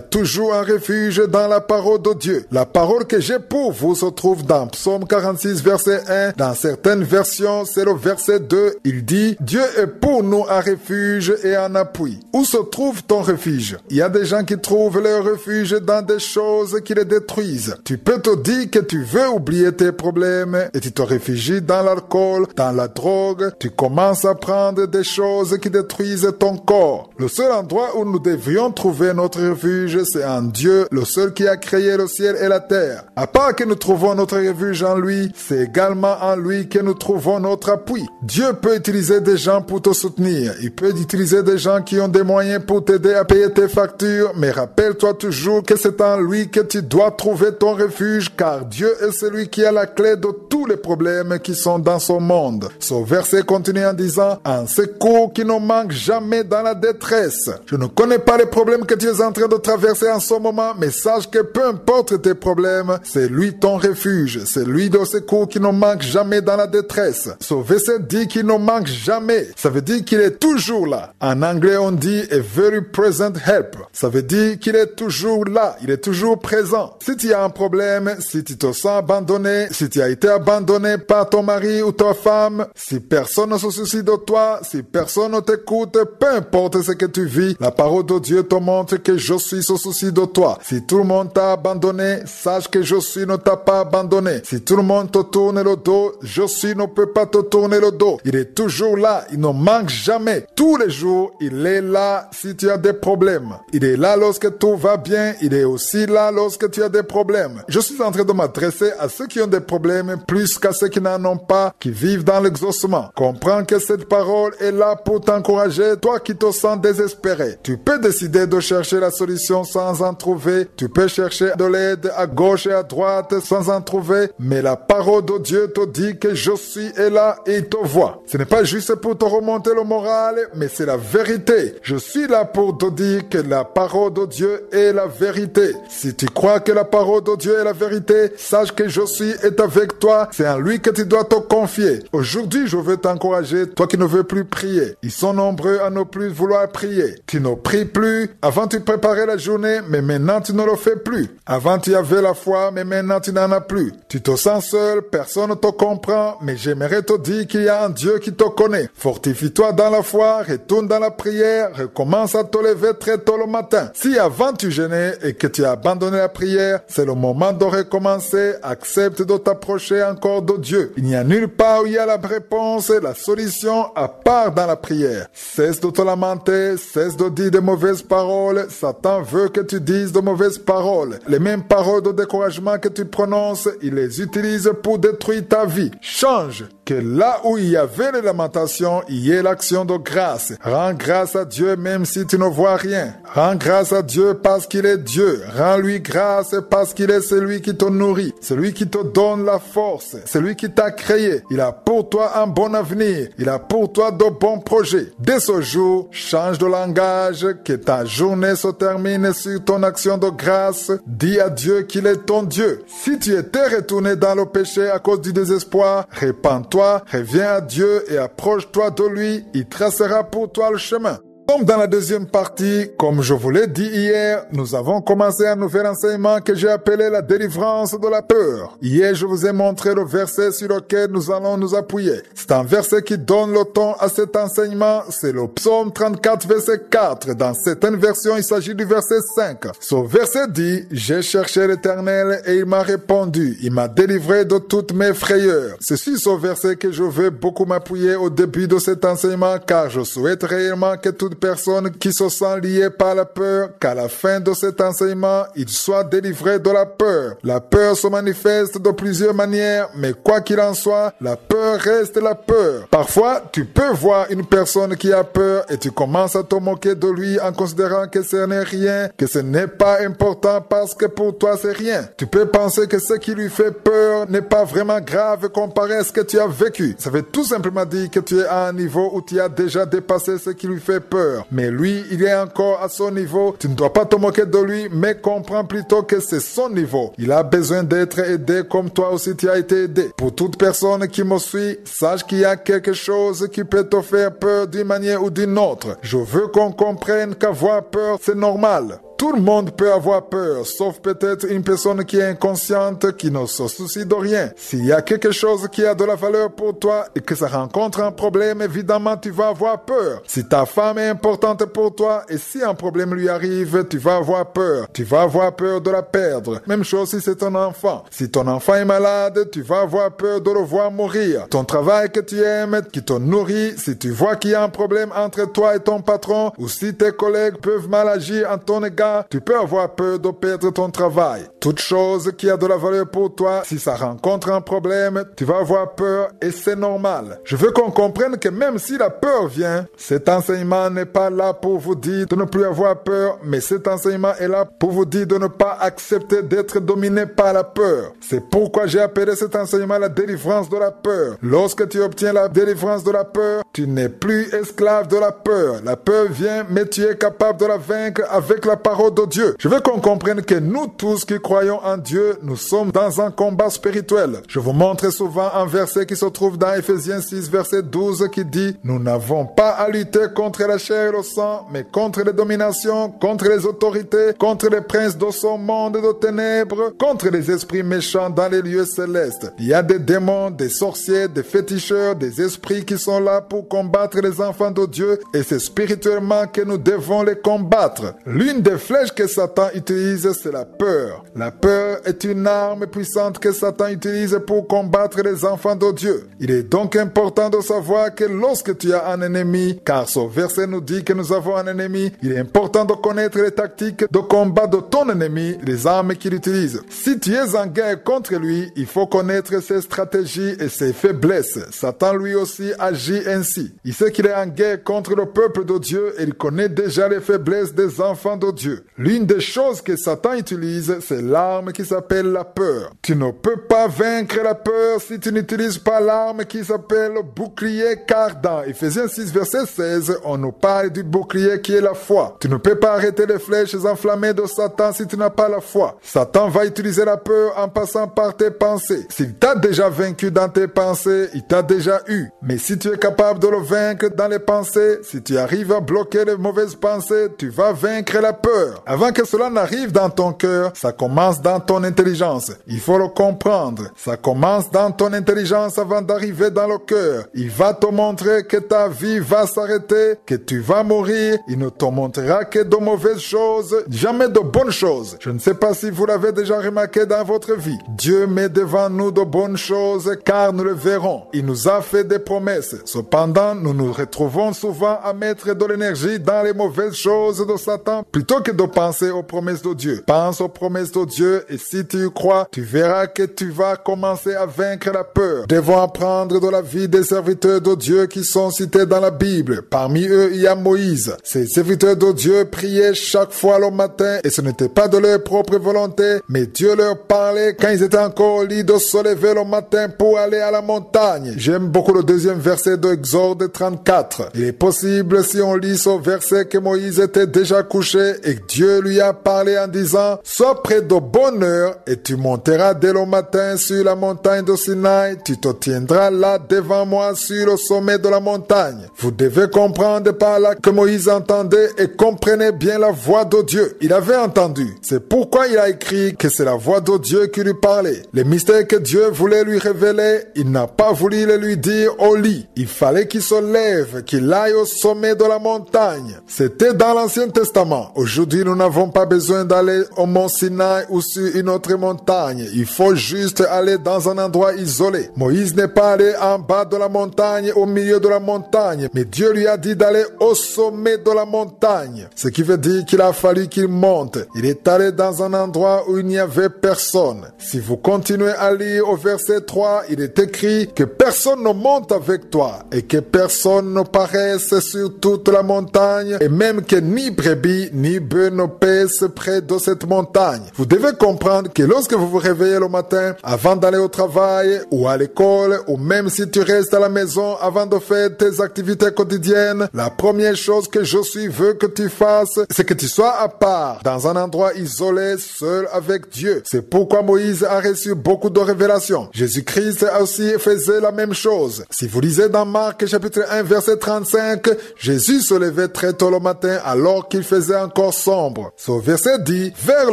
toujours un refuge dans la parole de Dieu. La parole que j'ai pour vous se trouve dans Psaume 46, verset 1. Dans certaines versions, c'est le verset 2. Il dit, Dieu est pour nous un refuge et un appui. Où se trouve ton refuge? Il y a des gens qui trouvent leur refuge dans des choses qui les détruisent. Tu peux te dire que tu veux oublier tes problèmes et tu te réfugies dans l'alcool, dans la drogue. Tu commences à prendre des choses qui détruisent ton corps. Le seul endroit où nous devrions trouver notre refuge, c'est en Dieu, le seul qui a créé le ciel et la terre. À part que nous trouvons notre refuge en lui, c'est également en lui que nous trouvons notre appui. Dieu peut utiliser des gens pour te soutenir. Il peut utiliser des gens qui ont des moyens pour t'aider à payer tes factures, mais rappelle-toi toujours que c'est en lui que tu dois trouver ton refuge, car Dieu est celui qui a la clé de tous les problèmes qui sont dans son monde. Ce verset continue en disant, un secours qui ne manque jamais dans la détresse. Je ne connais pas les problèmes que tu es en train de traverser en ce moment, mais sache que peu importe tes problèmes, c'est lui ton refuge, c'est lui le secours qui ne manque jamais dans la détresse. Ce verset dit qu'il ne manque jamais. Ça veut dire qu'il est toujours là. En anglais, on dit a very present help. Ça veut dire qu'il est toujours là, il est toujours présent. Si tu as un problème, si tu te sens abandonné, si tu as été abandonné par ton mari ou ta femme, si personne ne se soucie de toi, si personne ne t'écoute, peu importe ce que tu vis, la parole de Dieu te montre que je suis au souci de toi. Si tout le monde t'a abandonné, sache que je suis ne t'a pas abandonné. Si tout le monde te tourne le dos, je suis ne peut pas te tourner le dos. Il est toujours là, il ne manque jamais. Tous les jours, il est là si tu as des problèmes. Il est là lorsque tout va bien, il est aussi là lorsque tu as des problèmes. Je suis en train de m'adresser à ceux qui ont des problèmes plus qu'à ceux qui n'en ont pas, qui vivent dans l'exaucement. Comprends que cette parole est là pour t'encourager, toi qui te sens désespéré. Tu peux décider de chercher la solution sans en trouver. Tu peux chercher de l'aide à gauche et à droite sans en trouver. Mais la parole de Dieu te dit que je suis là et il te voit. Ce n'est pas juste pour te remonter le moral, mais c'est la vérité. Je suis là pour te dire que la parole de Dieu est la vérité. Si tu crois que la parole de Dieu est la vérité, sache que je suis est avec toi. C'est en lui que tu dois te confier. Aujourd'hui, je veux t'encourager, toi qui ne veux plus prier. Ils sont nombreux à ne plus vouloir prier. Tu ne pries plus. Avant, tu préparais la journée, mais maintenant, tu ne le fais plus. Avant, tu avais la foi, mais maintenant, tu n'en as plus. Tu te sens seul, personne ne te comprend, mais j'aimerais te dire qu'il y a un Dieu qui te connaît. Fortifie-toi dans la foi, retourne dans la prière, recommence à te lever très tôt le matin. Si avant tu jeûnais et que tu as abandonné la prière, c'est le moment de recommencer. Accepte de t'approcher encore de Dieu. Il n'y a nulle part où il y a la réponse et la solution à part dans la prière. Cesse de te lamenter, cesse de dire de mauvaises paroles. Satan veut que tu dises de mauvaises paroles. Les mêmes paroles de découragement que tu prononces, il les utilise pour détruire ta vie. Change. Que là où il y avait les lamentations, il y ait l'action de grâce. Rends grâce à Dieu même si tu ne vois rien. Rends grâce à Dieu parce qu'il est Dieu. Rends-lui grâce parce qu'il est celui qui te nourrit, celui qui te donne la force, celui qui t'a créé. Il a pour toi un bon avenir. Il a pour toi de bons projets. Dès ce jour, change de langage, que ta journée se termine sur ton action de grâce. Dis à Dieu qu'il est ton Dieu. Si tu étais retourné dans le péché à cause du désespoir, repens-toi. Reviens à Dieu et approche-toi de lui, il tracera pour toi le chemin. Comme dans la deuxième partie, comme je vous l'ai dit hier, nous avons commencé un nouvel enseignement que j'ai appelé la délivrance de la peur. Hier, je vous ai montré le verset sur lequel nous allons nous appuyer. C'est un verset qui donne le ton à cet enseignement. C'est le psaume 34, verset 4. Dans certaines versions, il s'agit du verset 5. Ce verset dit, « J'ai cherché l'Éternel et il m'a répondu. Il m'a délivré de toutes mes frayeurs. » C'est sur ce verset que je veux beaucoup m'appuyer au début de cet enseignement car je souhaite réellement que toute personne qui se sent liée par la peur, qu'à la fin de cet enseignement, il soit délivré de la peur. La peur se manifeste de plusieurs manières, mais quoi qu'il en soit, la peur reste la peur. Parfois, tu peux voir une personne qui a peur et tu commences à te moquer de lui en considérant que ce n'est rien, que ce n'est pas important parce que pour toi c'est rien. Tu peux penser que ce qui lui fait peur n'est pas vraiment grave comparé à ce que tu as vécu. Ça veut tout simplement dire que tu es à un niveau où tu as déjà dépassé ce qui lui fait peur. Mais lui, il est encore à son niveau. Tu ne dois pas te moquer de lui, mais comprends plutôt que c'est son niveau. Il a besoin d'être aidé comme toi aussi tu as été aidé. Pour toute personne qui me suit, sache qu'il y a quelque chose qui peut te faire peur d'une manière ou d'une autre. Je veux qu'on comprenne qu'avoir peur, c'est normal. Tout le monde peut avoir peur, sauf peut-être une personne qui est inconsciente, qui ne se soucie de rien. S'il y a quelque chose qui a de la valeur pour toi et que ça rencontre un problème, évidemment, tu vas avoir peur. Si ta femme est importante pour toi et si un problème lui arrive, tu vas avoir peur. Tu vas avoir peur de la perdre. Même chose si c'est ton enfant. Si ton enfant est malade, tu vas avoir peur de le voir mourir. Ton travail que tu aimes, qui te nourrit, si tu vois qu'il y a un problème entre toi et ton patron, ou si tes collègues peuvent mal agir en ton égard, tu peux avoir peur de perdre ton travail. Toute chose qui a de la valeur pour toi, si ça rencontre un problème, tu vas avoir peur et c'est normal. Je veux qu'on comprenne que même si la peur vient, cet enseignement n'est pas là pour vous dire de ne plus avoir peur, mais cet enseignement est là pour vous dire de ne pas accepter d'être dominé par la peur. C'est pourquoi j'ai appelé cet enseignement la délivrance de la peur. Lorsque tu obtiens la délivrance de la peur, tu n'es plus esclave de la peur. La peur vient, mais tu es capable de la vaincre avec la parole de Dieu. Je veux qu'on comprenne que nous tous qui croyons en Dieu, nous sommes dans un combat spirituel. Je vous montre souvent un verset qui se trouve dans Ephésiens 6, verset 12 qui dit « Nous n'avons pas à lutter contre la chair et le sang, mais contre les dominations, contre les autorités, contre les princes de ce monde de ténèbres, contre les esprits méchants dans les lieux célestes. » Il y a des démons, des sorciers, des féticheurs, des esprits qui sont là pour combattre les enfants de Dieu et c'est spirituellement que nous devons les combattre. L'une des flèche que Satan utilise, c'est la peur. La peur est une arme puissante que Satan utilise pour combattre les enfants de Dieu. Il est donc important de savoir que lorsque tu as un ennemi, car ce verset nous dit que nous avons un ennemi, il est important de connaître les tactiques de combat de ton ennemi, les armes qu'il utilise. Si tu es en guerre contre lui, il faut connaître ses stratégies et ses faiblesses. Satan lui aussi agit ainsi. Il sait qu'il est en guerre contre le peuple de Dieu et il connaît déjà les faiblesses des enfants de Dieu. L'une des choses que Satan utilise, c'est l'arme qui s'appelle la peur. Tu ne peux pas vaincre la peur si tu n'utilises pas l'arme qui s'appelle le bouclier, car dans Ephésiens 6, verset 16, on nous parle du bouclier qui est la foi. Tu ne peux pas arrêter les flèches enflammées de Satan si tu n'as pas la foi. Satan va utiliser la peur en passant par tes pensées. S'il t'a déjà vaincu dans tes pensées, il t'a déjà eu. Mais si tu es capable de le vaincre dans les pensées, si tu arrives à bloquer les mauvaises pensées, tu vas vaincre la peur. Avant que cela n'arrive dans ton cœur, ça commence dans ton intelligence. Il faut le comprendre. Ça commence dans ton intelligence avant d'arriver dans le cœur. Il va te montrer que ta vie va s'arrêter, que tu vas mourir. Il ne te montrera que de mauvaises choses, jamais de bonnes choses. Je ne sais pas si vous l'avez déjà remarqué dans votre vie. Dieu met devant nous de bonnes choses car nous le verrons. Il nous a fait des promesses. Cependant, nous nous retrouvons souvent à mettre de l'énergie dans les mauvaises choses de Satan plutôt que de penser aux promesses de Dieu. Pense aux promesses de Dieu et si tu y crois, tu verras que tu vas commencer à vaincre la peur. Nous devons apprendre de la vie des serviteurs de Dieu qui sont cités dans la Bible. Parmi eux, il y a Moïse. Ces serviteurs de Dieu priaient chaque fois le matin et ce n'était pas de leur propre volonté, mais Dieu leur parlait quand ils étaient encore au lit de se lever le matin pour aller à la montagne. J'aime beaucoup le deuxième verset de Exode 34. Il est possible, si on lit ce verset, que Moïse était déjà couché et que Dieu lui a parlé en disant « Sois près de bonne heure et tu monteras dès le matin sur la montagne de Sinaï, tu te tiendras là devant moi sur le sommet de la montagne. » Vous devez comprendre par là que Moïse entendait et comprenait bien la voix de Dieu. Il avait entendu. C'est pourquoi il a écrit que c'est la voix de Dieu qui lui parlait. Les mystères que Dieu voulait lui révéler, il n'a pas voulu les lui dire au lit. Il fallait qu'il se lève, qu'il aille au sommet de la montagne. C'était dans l'Ancien Testament. Aujourd'hui, Aujourd'hui, nous n'avons pas besoin d'aller au mont Sinaï ou sur une autre montagne. Il faut juste aller dans un endroit isolé. Moïse n'est pas allé en bas de la montagne, au milieu de la montagne, mais Dieu lui a dit d'aller au sommet de la montagne. Ce qui veut dire qu'il a fallu qu'il monte. Il est allé dans un endroit où il n'y avait personne. Si vous continuez à lire au verset 3, il est écrit que personne ne monte avec toi et que personne ne paraisse sur toute la montagne et même que ni brebis ni bœufs ne paissent près de cette montagne. Vous devez comprendre que lorsque vous vous réveillez le matin avant d'aller au travail ou à l'école ou même si tu restes à la maison avant de faire tes activités quotidiennes, la première chose que Josué veut que tu fasses, c'est que tu sois à part, dans un endroit isolé, seul avec Dieu. C'est pourquoi Moïse a reçu beaucoup de révélations. Jésus-Christ aussi faisait la même chose. Si vous lisez dans Marc chapitre 1 verset 35, Jésus se levait très tôt le matin alors qu'il faisait encore sombre. Ce verset dit, vers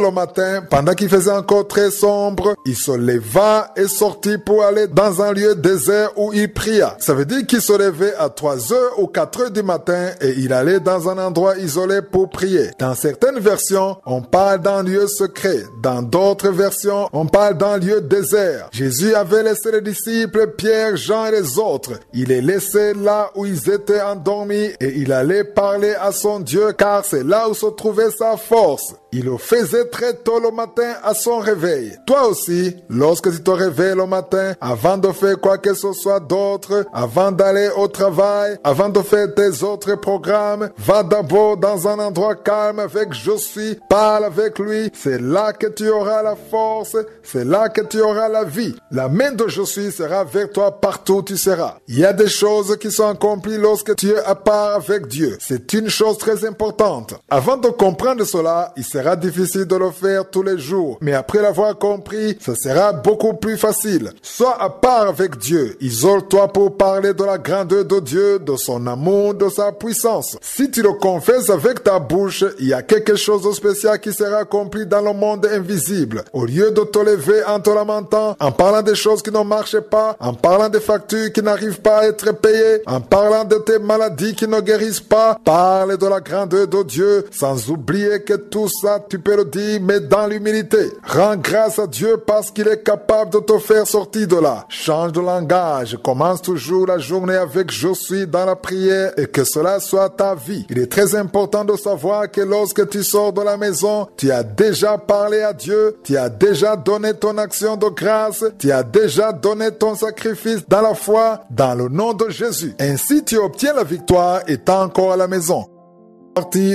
le matin, pendant qu'il faisait encore très sombre, il se leva et sortit pour aller dans un lieu désert où il pria. Ça veut dire qu'il se levait à 3 heures ou 4 heures du matin et il allait dans un endroit isolé pour prier. Dans certaines versions, on parle d'un lieu secret. Dans d'autres versions, on parle d'un lieu désert. Jésus avait laissé les disciples, Pierre, Jean et les autres. Il les laissait là où ils étaient endormis et il allait parler à son Dieu car c'est là où se trouvait sa force. Il le faisait très tôt le matin à son réveil. Toi aussi, lorsque tu te réveilles le matin, avant de faire quoi que ce soit d'autre, avant d'aller au travail, avant de faire tes autres programmes, va d'abord dans un endroit calme avec Josué, parle avec lui. C'est là que tu auras la force, c'est là que tu auras la vie. La main de Josué sera vers toi partout où tu seras. Il y a des choses qui sont accomplies lorsque tu es à part avec Dieu. C'est une chose très importante. Avant de comprendre cela, il sera difficile de le faire tous les jours, mais après l'avoir compris, ce sera beaucoup plus facile. Sois à part avec Dieu. Isole-toi pour parler de la grandeur de Dieu, de son amour, de sa puissance. Si tu le confesses avec ta bouche, il y a quelque chose de spécial qui sera accompli dans le monde invisible. Au lieu de te lever en te lamentant, en parlant des choses qui ne marchent pas, en parlant des factures qui n'arrivent pas à être payées, en parlant de tes maladies qui ne guérissent pas, parle de la grandeur de Dieu, sans oublier que tout ça, tu peux le dire, mais dans l'humilité. Rends grâce à Dieu parce qu'il est capable de te faire sortir de là. Change de langage. Commence toujours la journée avec je suis dans la prière et que cela soit ta vie. Il est très important de savoir que lorsque tu sors de la maison, tu as déjà parlé à Dieu, tu as déjà donné ton action de grâce, tu as déjà donné ton sacrifice dans la foi, dans le nom de Jésus. Ainsi, tu obtiens la victoire étant encore à la maison.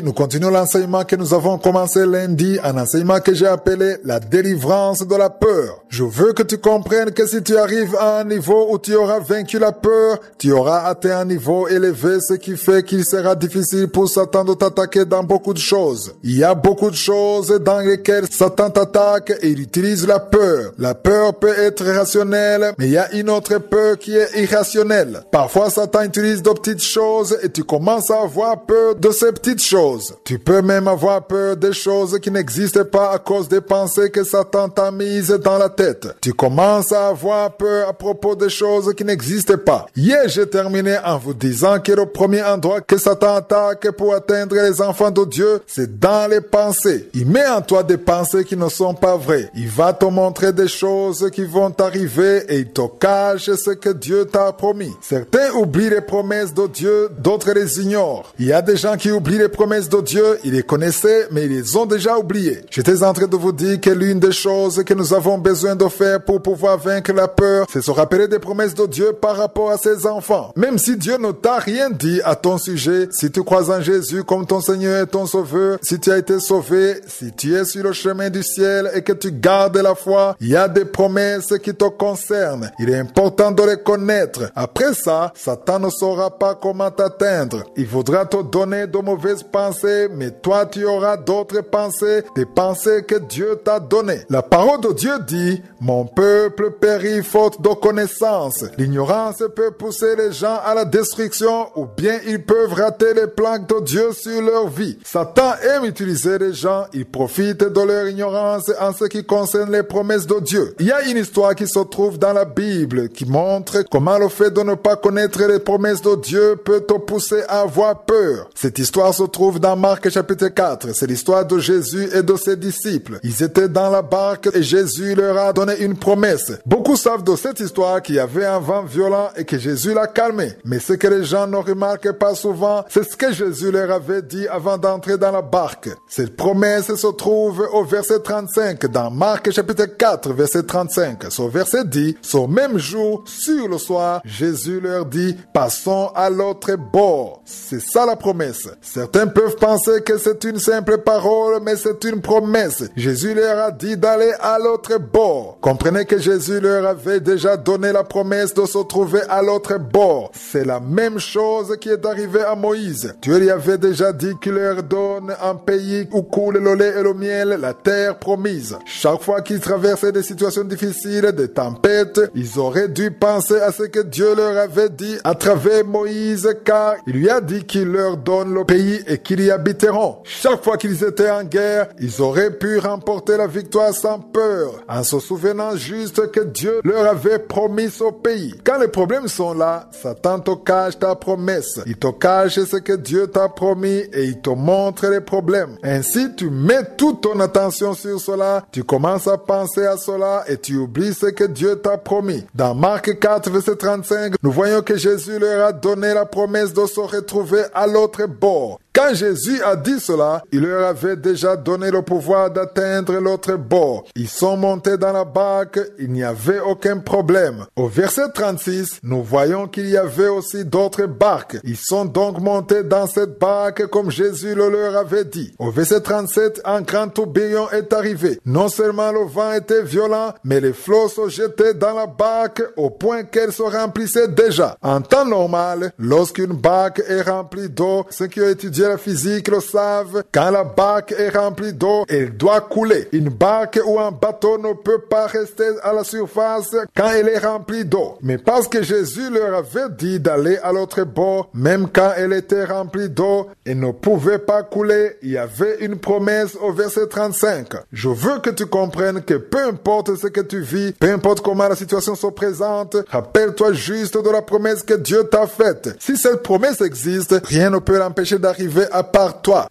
Nous continuons l'enseignement que nous avons commencé lundi, un enseignement que j'ai appelé la délivrance de la peur. Je veux que tu comprennes que si tu arrives à un niveau où tu auras vaincu la peur, tu auras atteint un niveau élevé, ce qui fait qu'il sera difficile pour Satan de t'attaquer dans beaucoup de choses. Il y a beaucoup de choses dans lesquelles Satan t'attaque et il utilise la peur. La peur peut être rationnelle, mais il y a une autre peur qui est irrationnelle. Parfois, Satan utilise de petites choses et tu commences à avoir peur de ces petites choses. Tu peux même avoir peur des choses qui n'existent pas à cause des pensées que Satan t'a mises dans la tête. Tu commences à avoir peur à propos des choses qui n'existent pas. Hier, j'ai terminé en vous disant que le premier endroit que Satan attaque pour atteindre les enfants de Dieu, c'est dans les pensées. Il met en toi des pensées qui ne sont pas vraies. Il va te montrer des choses qui vont t'arriver et il te cache ce que Dieu t'a promis. Certains oublient les promesses de Dieu, d'autres les ignorent. Il y a des gens qui oublient les promesses de Dieu, ils les connaissaient, mais ils les ont déjà oubliées. J'étais en train de vous dire que l'une des choses que nous avons besoin de faire pour pouvoir vaincre la peur, c'est se rappeler des promesses de Dieu par rapport à ses enfants. Même si Dieu ne t'a rien dit à ton sujet, si tu crois en Jésus comme ton Seigneur et ton Sauveur, si tu as été sauvé, si tu es sur le chemin du ciel et que tu gardes la foi, il y a des promesses qui te concernent. Il est important de les connaître. Après ça, Satan ne saura pas comment t'atteindre. Il voudra te donner de mauvaises pensées, mais toi tu auras d'autres pensées, des pensées que Dieu t'a données. La parole de Dieu dit, mon peuple périt faute de connaissance. L'ignorance peut pousser les gens à la destruction ou bien ils peuvent rater les plans de Dieu sur leur vie. Satan aime utiliser les gens, il profite de leur ignorance en ce qui concerne les promesses de Dieu. Il y a une histoire qui se trouve dans la Bible qui montre comment le fait de ne pas connaître les promesses de Dieu peut te pousser à avoir peur. Cette histoire l'histoire se trouve dans Marc chapitre 4. C'est l'histoire de Jésus et de ses disciples. Ils étaient dans la barque et Jésus leur a donné une promesse. Beaucoup savent de cette histoire qu'il y avait un vent violent et que Jésus l'a calmé. Mais ce que les gens ne remarquent pas souvent, c'est ce que Jésus leur avait dit avant d'entrer dans la barque. Cette promesse se trouve au verset 35 dans Marc chapitre 4, verset 35. Ce verset dit, ce même jour, sur le soir, Jésus leur dit, passons à l'autre bord. C'est ça la promesse. Certains peuvent penser que c'est une simple parole, mais c'est une promesse. Jésus leur a dit d'aller à l'autre bord. Comprenez que Jésus leur avait déjà donné la promesse de se trouver à l'autre bord. C'est la même chose qui est arrivée à Moïse. Dieu lui avait déjà dit qu'il leur donne un pays où coule le lait et le miel, la terre promise. Chaque fois qu'ils traversaient des situations difficiles, des tempêtes, ils auraient dû penser à ce que Dieu leur avait dit à travers Moïse, car il lui a dit qu'il leur donne le pays et qu'ils y habiteront. Chaque fois qu'ils étaient en guerre, ils auraient pu remporter la victoire sans peur, en se souvenant juste que Dieu leur avait promis ce pays. Quand les problèmes sont là, Satan te cache ta promesse. Il te cache ce que Dieu t'a promis et il te montre les problèmes. Ainsi, tu mets toute ton attention sur cela, tu commences à penser à cela et tu oublies ce que Dieu t'a promis. Dans Marc 4, verset 35, nous voyons que Jésus leur a donné la promesse de se retrouver à l'autre bord. Quand Jésus a dit cela, il leur avait déjà donné le pouvoir d'atteindre l'autre bord. Ils sont montés dans la barque, il n'y avait aucun problème. Au verset 36, nous voyons qu'il y avait aussi d'autres barques. Ils sont donc montés dans cette barque comme Jésus le leur avait dit. Au verset 37, un grand tourbillon est arrivé. Non seulement le vent était violent, mais les flots se jetaient dans la barque au point qu'elle se remplissait déjà. En temps normal, lorsqu'une barque est remplie d'eau, ceux qui ont étudié la physique le savent, quand la barque est remplie d'eau, elle doit couler. Une barque ou un bateau ne peut pas rester à la surface quand elle est remplie d'eau. Mais parce que Jésus leur avait dit d'aller à l'autre bord, même quand elle était remplie d'eau, elle ne pouvait pas couler. Il y avait une promesse au verset 35. Je veux que tu comprennes que peu importe ce que tu vis, peu importe comment la situation se présente, rappelle-toi juste de la promesse que Dieu t'a faite. Si cette promesse existe, rien ne peut l'empêcher d'arriver à part toi.